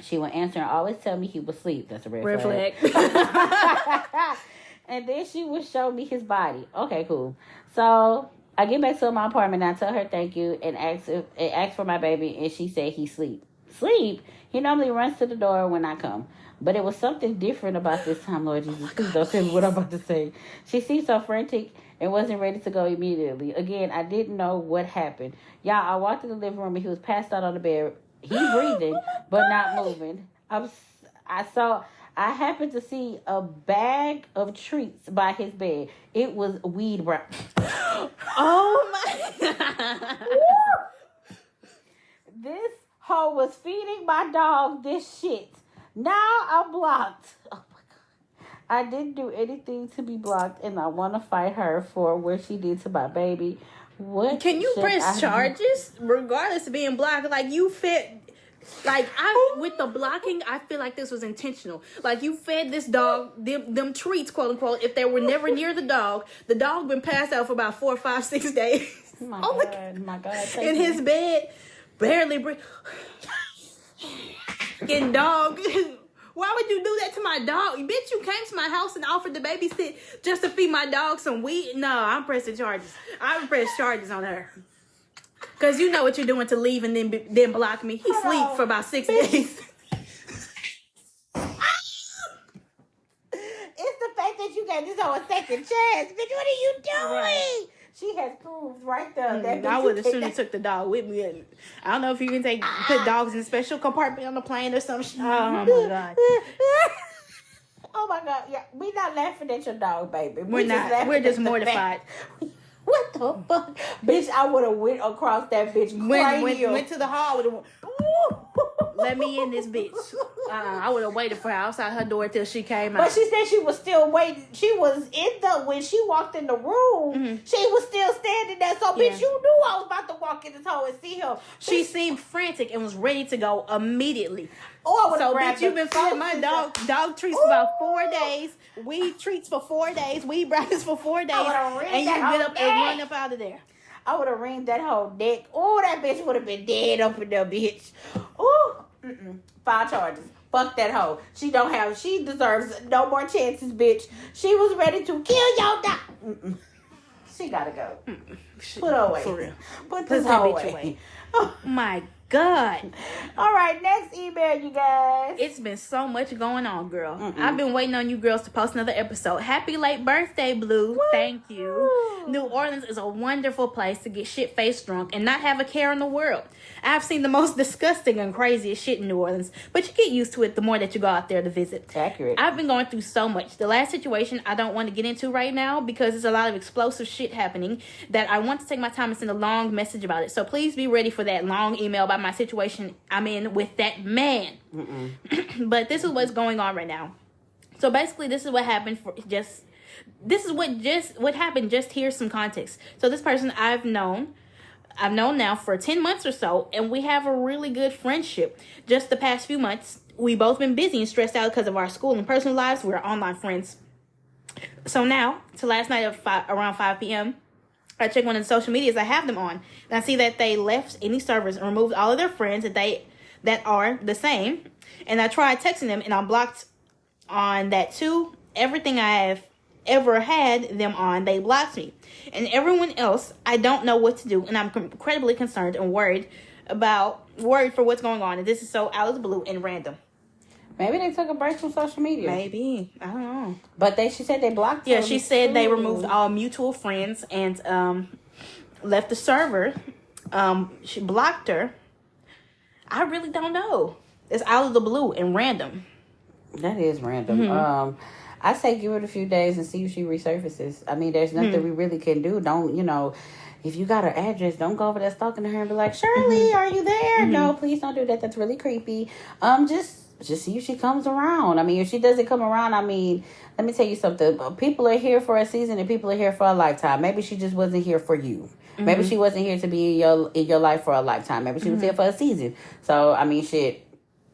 B: She would answer and always tell me he was asleep. That's a red flag. And then she would show me his body. Okay, cool. So I get back to my apartment and I tell her thank you and ask for my baby, and she said he sleep. Sleep? He normally runs to the door when I come. But it was something different about this time, Lord Jesus. Please don't tell me what I'm about to say. She seemed so frantic and wasn't ready to go immediately. Again, I didn't know what happened. Y'all, I walked in the living room and he was passed out on the bed. He breathing, but not moving. I happened to see a bag of treats by his bed. It was weed brown. Oh my God. This hoe was feeding my dog this shit. Now I'm blocked. Oh my God. I didn't do anything to be blocked, and I want to fight her for what she did to my baby. What can you press charges regardless of being blocked? Like you fed. Like with the blocking, I feel like this was intentional. Like you fed this dog them treats, quote unquote. If they were never near the dog been passed out for about 4, 5, 6 days. My God! In his bed, barely breathing. And dog, why would you do that to my dog? Bitch, you came to my house and offered to babysit just to feed my dog some weed. No, I'm pressing charges. I would press charges on her.
C: Because you know what you're doing to leave and then block me. He sleep for about 6 days.
B: It's the fact that you gave this whole a second chance. Bitch, what are you doing? Right. She has proved right there. That
C: I would have soon took the dog with me. I don't know if you can put dogs in a special compartment on the plane or some shit. Oh my God.
B: Oh my God. Yeah, we not laughing at your dog, baby.
C: We're not. We're just mortified.
B: What the fuck? Bitch, I would have went across that bitch.
C: Went to the hall with let me in this bitch. I would have waited for her outside her door till she came out.
B: But she said she was still waiting. She was when she walked in the room, she was still standing there. So, bitch, you knew I was about to walk in this hole and see her.
C: She seemed frantic and was ready to go immediately.
B: Oh,
C: so, bitch, you've been feeding my dog treats for about 4 days. Weed treats for 4 days. Weed breakfast for 4 days. And you get up and run up out of there.
B: I would have ringed that whole neck. Oh, that bitch would have been dead up in there, bitch. Oh, 5 charges. Fuck that hoe. She deserves no more chances, bitch. She was ready to kill your dog. She gotta go. Put her away.
C: For real.
B: Put this hoe away.
C: Oh my God.
B: All right, next email, you guys.
C: It's been so much going on, girl. I've been waiting on you girls to post another episode. Happy late birthday, Blue. Woo! Thank you. New Orleans is a wonderful place to get shit-faced drunk and not have a care in the world. I've seen the most disgusting and craziest shit in New Orleans, but you get used to it the more that you go out there to visit.
B: Accurate.
C: I've been going through so much. The last situation I don't want to get into right now because there's a lot of explosive shit happening that I want to take my time and send a long message about it. So please be ready for that long email about my situation I'm in with that man. But this is what's going on right now. So basically, this is what happened what happened. Just here's some context. So this person I've known now for 10 months or so, and we have a really good friendship. Just the past few months, we've both been busy and stressed out because of our school and personal lives. We're online friends. So now, to last night at around 5 p.m., I check one of the social medias I have them on, and I see that they left any servers and removed all of their friends that are the same. And I tried texting them, and I'm blocked on that too. Everything I've ever had them on, they blocked me. And everyone else, I don't know what to do, and I'm incredibly concerned and worried for what's going on. And this is so out of the blue and random.
B: Maybe they took a break from social media.
C: Maybe. I don't know.
B: But she said they blocked her.
C: Yeah, she said they removed all mutual friends and left the server. She blocked her. I really don't know. It's out of the blue and random.
B: That is random. I say give it a few days and see if she resurfaces. I mean, there's nothing we really can do. Don't, if you got her address, don't go over there stalking her and be like, Shirley, are you there? No, please don't do that. That's really creepy. Just see if she comes around. I mean, if she doesn't come around, I mean, let me tell you something. People are here for a season and people are here for a lifetime. Maybe she just wasn't here for you. Maybe she wasn't here to be in your life for a lifetime. Maybe she was here for a season. So, I mean, shit,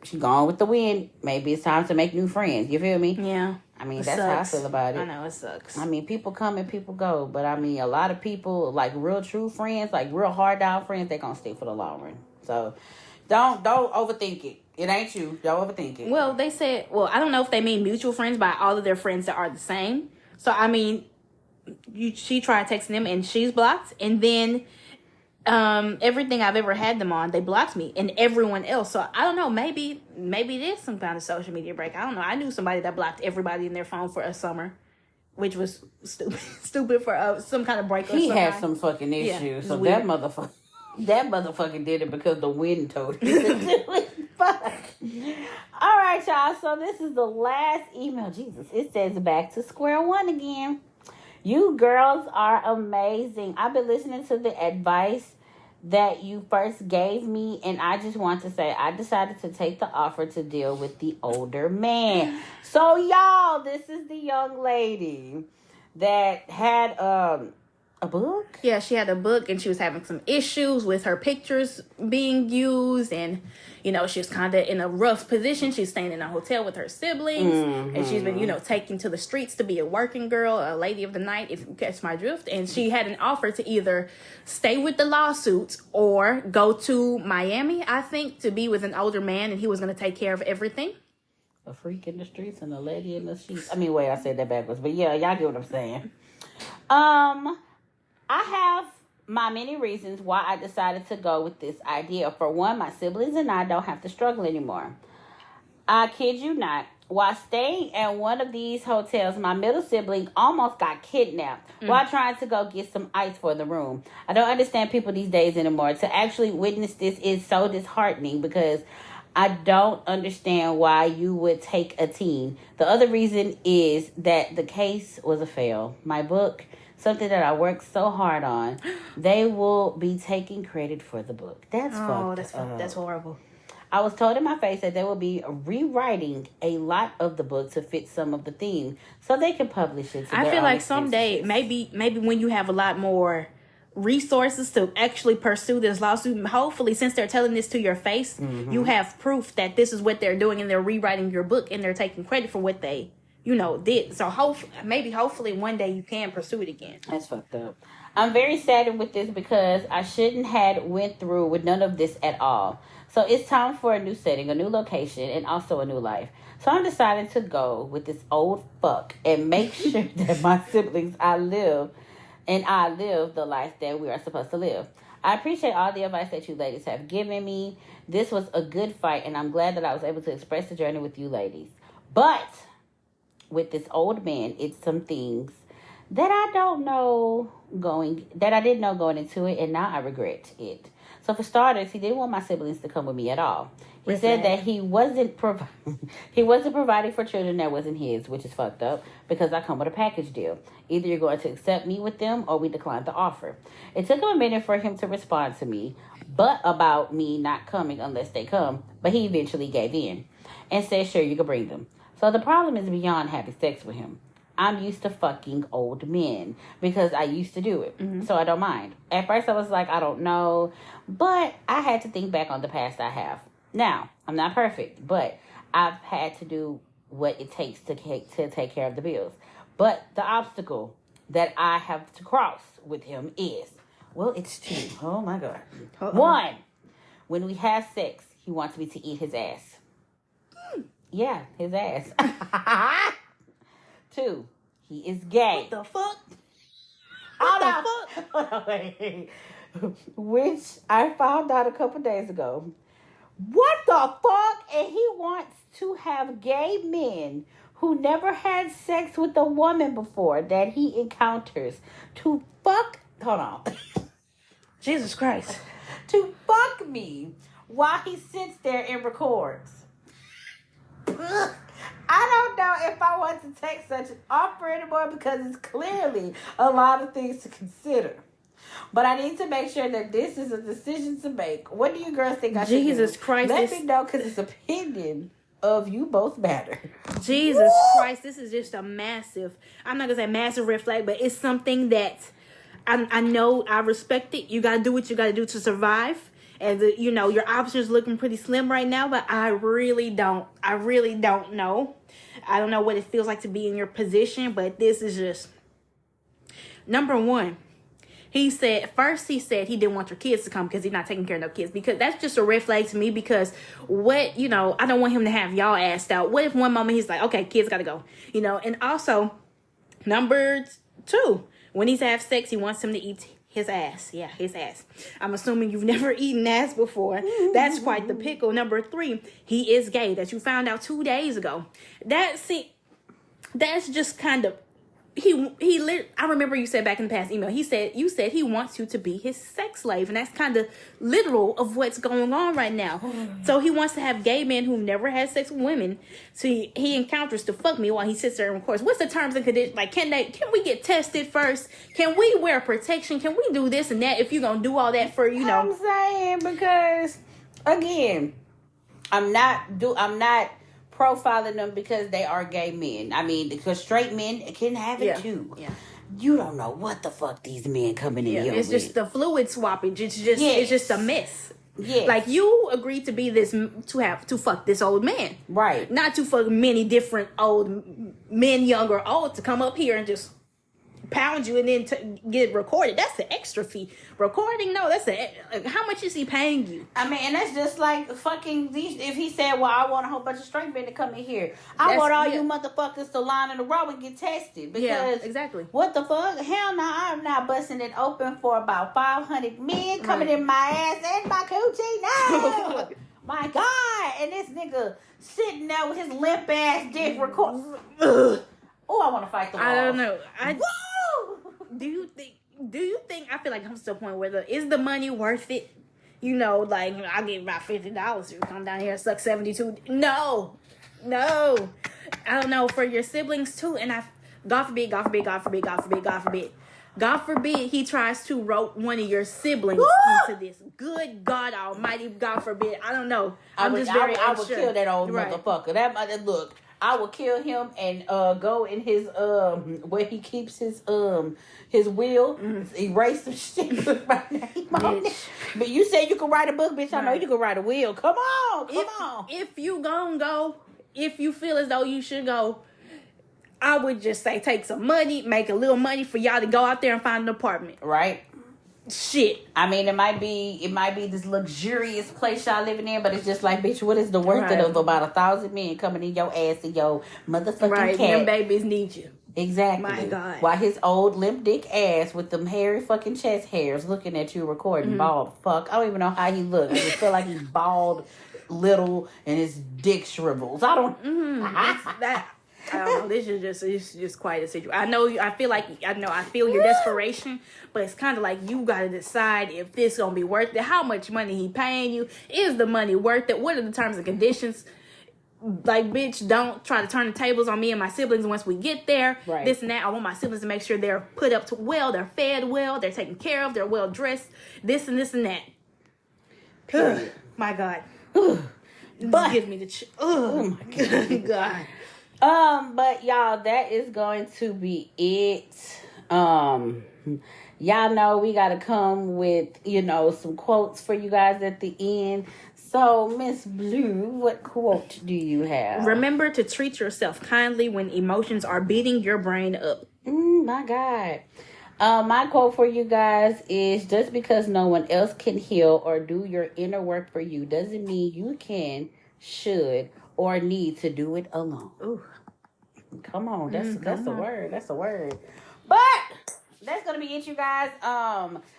B: she gone with the wind. Maybe it's time to make new friends. You feel me?
C: Yeah.
B: I mean, that's how I feel about it.
C: I know, it sucks.
B: I mean, people come and people go. But, I mean, a lot of people, like real true friends, like real hard down friends, they going to stick for the long run. So, don't overthink it. It ain't you. Don't overthink it.
C: Well, they said, I don't know if they mean mutual friends by all of their friends that are the same. So, I mean, she tried texting them and she's blocked. And then everything I've ever had them on, they blocked me and everyone else. So, I don't know. Maybe it is some kind of social media break. I don't know. I knew somebody that blocked everybody in their phone for a summer, which was stupid for some kind of break or something.
B: He had some fucking issues. Yeah, so weird. That motherfucker did it because the wind told him to do it. Fuck. All right, y'all. So this is the last email. Jesus. It says back to square one again. You girls are amazing. I've been listening to the advice that you first gave me, and I just want to say I decided to take the offer to deal with the older man. So, y'all, this is the young lady that had a book?
C: Yeah, she had a book and she was having some issues with her pictures being used, and she was kind of in a rough position. She's staying in a hotel with her siblings, and she's been taken to the streets to be a working girl, a lady of the night, if you catch my drift. And she had an offer to either stay with the lawsuits or go to Miami, I think, to be with an older man, and he was going to take care of everything.
B: A freak in the streets and a lady in the sheets. I mean, wait, I said that backwards, but yeah, y'all get what I'm saying. I have my many reasons why I decided to go with this idea. For one, my siblings and I don't have to struggle anymore. I kid you not. While staying at one of these hotels, my middle sibling almost got kidnapped while trying to go get some ice for the room. I don't understand people these days anymore. To actually witness this is so disheartening because I don't understand why you would take a teen. The other reason is that the case was a fail. My book, something that I worked so hard on, they will be taking credit for the book. That's
C: That's horrible.
B: I was told in my face that they will be rewriting a lot of the book to fit some of the theme so they can publish it.
C: I feel like someday, maybe when you have a lot more resources to actually pursue this lawsuit, hopefully, since they're telling this to your face, you have proof that this is what they're doing and they're rewriting your book and they're taking credit for what they, did. So hopefully one day you can pursue it again.
B: That's fucked up. I'm very saddened with this because I shouldn't have went through with none of this at all. So it's time for a new setting, a new location, and also a new life. So I'm deciding to go with this old fuck and make sure that my siblings I live the life that we are supposed to live. I appreciate all the advice that you ladies have given me. This was a good fight, and I'm glad that I was able to express the journey with you ladies. But with this old man, it's some things that I didn't know going into it, and now I regret it. So for starters, he didn't want my siblings to come with me at all. He said that he wasn't providing for children that wasn't his, which is fucked up because I come with a package deal. Either you're going to accept me with them or we decline the offer. It took him a minute for him to respond to me, but about me not coming unless they come, but he eventually gave in and said, sure, you can bring them. So the problem is beyond having sex with him. I'm used to fucking old men because I used to do it. So I don't mind. At first I was like, I don't know. But I had to think back on the past I have. Now, I'm not perfect, but I've had to do what it takes to take care of the bills. But the obstacle that I have to cross with him is, well, it's two. Oh my God. One, when we have sex, he wants me to eat his ass. Yeah, his ass. Two, he is gay.
C: What the fuck?
B: Hold on, wait. Which I found out a couple days ago. What the fuck? And he wants to have gay men who never had sex with a woman before that he encounters to fuck. Hold on.
C: Jesus Christ.
B: To fuck me while he sits there and records. I don't know if I want to take such an offer anymore because it's clearly a lot of things to consider. But I need to make sure that this is a decision to make. What do you girls think I should do?
C: Jesus Christ.
B: Let me know because it's opinion of you both matter.
C: Jesus Christ, this is just a massive, I'm not going to say massive red flag, but it's something that I know, I respect it. You got to do what you got to do to survive. And, your options looking pretty slim right now, but I really don't know. I don't know what it feels like to be in your position, but this is just, number one, he said he didn't want your kids to come because he's not taking care of no kids, because that's just a red flag to me, because I don't want him to have y'all assed out. What if one moment he's like, okay, kids got to go, and also number two, when he's have sex, he wants him to eat his ass. Yeah, his ass. I'm assuming you've never eaten ass before. That's quite the pickle. Number three, he is gay, that you found out 2 days ago. That's just kind of, I remember you said back in the past email, you said he wants you to be his sex slave, and that's kind of literal of what's going on right now. So he wants to have gay men who never had sex with women, so he encounters to fuck me while he sits there and records. What's the terms and conditions? Like, can we get tested first? Can we wear protection? Can we do this and that if you're gonna do all that for,
B: I'm saying, because again, I'm not profiling them because they are gay men. I mean, because straight men can have it too. Yeah. You don't know what the fuck these men coming in here
C: it's
B: with.
C: Just the fluid swapping. It's just a mess.
B: Yeah.
C: Like, you agreed to be this, to fuck this old man.
B: Right.
C: Not to fuck many different old men, young or old, to come up here and just pound you and then get recorded. That's the extra fee. Recording, no, that's how much is he paying you?
B: I mean, and that's just like fucking these. If he said, "Well, I want a whole bunch of straight men to come in here," I want all you motherfuckers to line in a row and get tested. Because
C: exactly.
B: What the fuck? Hell no, I'm not busting it open for about 500 men coming in my ass and my coochie. No, my God! And this nigga sitting there with his limp ass dick record. Oh, I want to fight the wall.
C: I don't know.
B: Whoa!
C: Do you think? I feel like I'm to the point where is the money worth it? You know, like I'll give about $50 to come down here and suck 72. No. I don't know, for your siblings too. And God forbid he tries to rope one of your siblings into this. Good God Almighty, God forbid. I don't know. I would
B: kill that old motherfucker. Look. I will kill him and go in his where he keeps his wheel, erase some shit with my name on it. But you said you can write a book, bitch. I know you can write a wheel. Come on.
C: If you gonna go, if you feel as though you should go, I would just say take some money, make a little money for y'all to go out there and find an apartment.
B: Right.
C: Shit.
B: I mean, it might be this luxurious place y'all living in, but it's just like, bitch, what is the worth of about 1,000 men coming in your ass and your motherfucking cat?
C: Them babies need you.
B: Exactly.
C: My God.
B: While his old limp dick ass with them hairy fucking chest hairs looking at you recording bald fuck. I don't even know how he looks. I just feel like he's bald, little, and his dick shrivels. I don't.
C: I don't know. This is just quite a situation. I feel your desperation, but it's kind of like you got to decide if this gonna be worth it. How much money he paying you? Is the money worth it? What are the terms and conditions? Like, bitch, don't try to turn the tables on me and my siblings once we get there.
B: Right.
C: This and that. I want my siblings to make sure they're put up to well, they're fed well, they're taken care of, they're well dressed. This and that. Period. My God. This gives me the oh my God.
B: But y'all, that is going to be it. Y'all know we gotta come with, some quotes for you guys at the end. So, Miss Blue, what quote do you have?
C: Remember to treat yourself kindly when emotions are beating your brain up.
B: My God. My quote for you guys is, just because no one else can heal or do your inner work for you doesn't mean you can, should, or need to do it alone.
C: Ooh.
B: Come on, that's a word. That's a word. But that's gonna be it, you guys.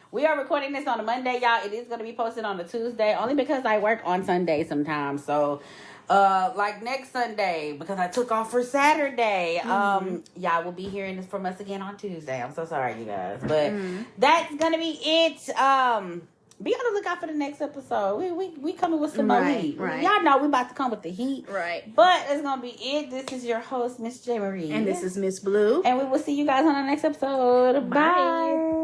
B: We are recording this on a Monday, y'all. It is gonna be posted on a Tuesday, only because I work on Sunday sometimes. So, like next Sunday, because I took off for Saturday. Y'all will be hearing this from us again on Tuesday. I'm so sorry, you guys, but that's gonna be it. Be on the lookout for the next episode. We coming with some more heat.
C: Right.
B: Y'all know we about to come with the heat.
C: Right.
B: But it's going to be it. This is your host, Miss JayMariee.
C: And this is Miss Blue.
B: And we will see you guys on the next episode. Bye.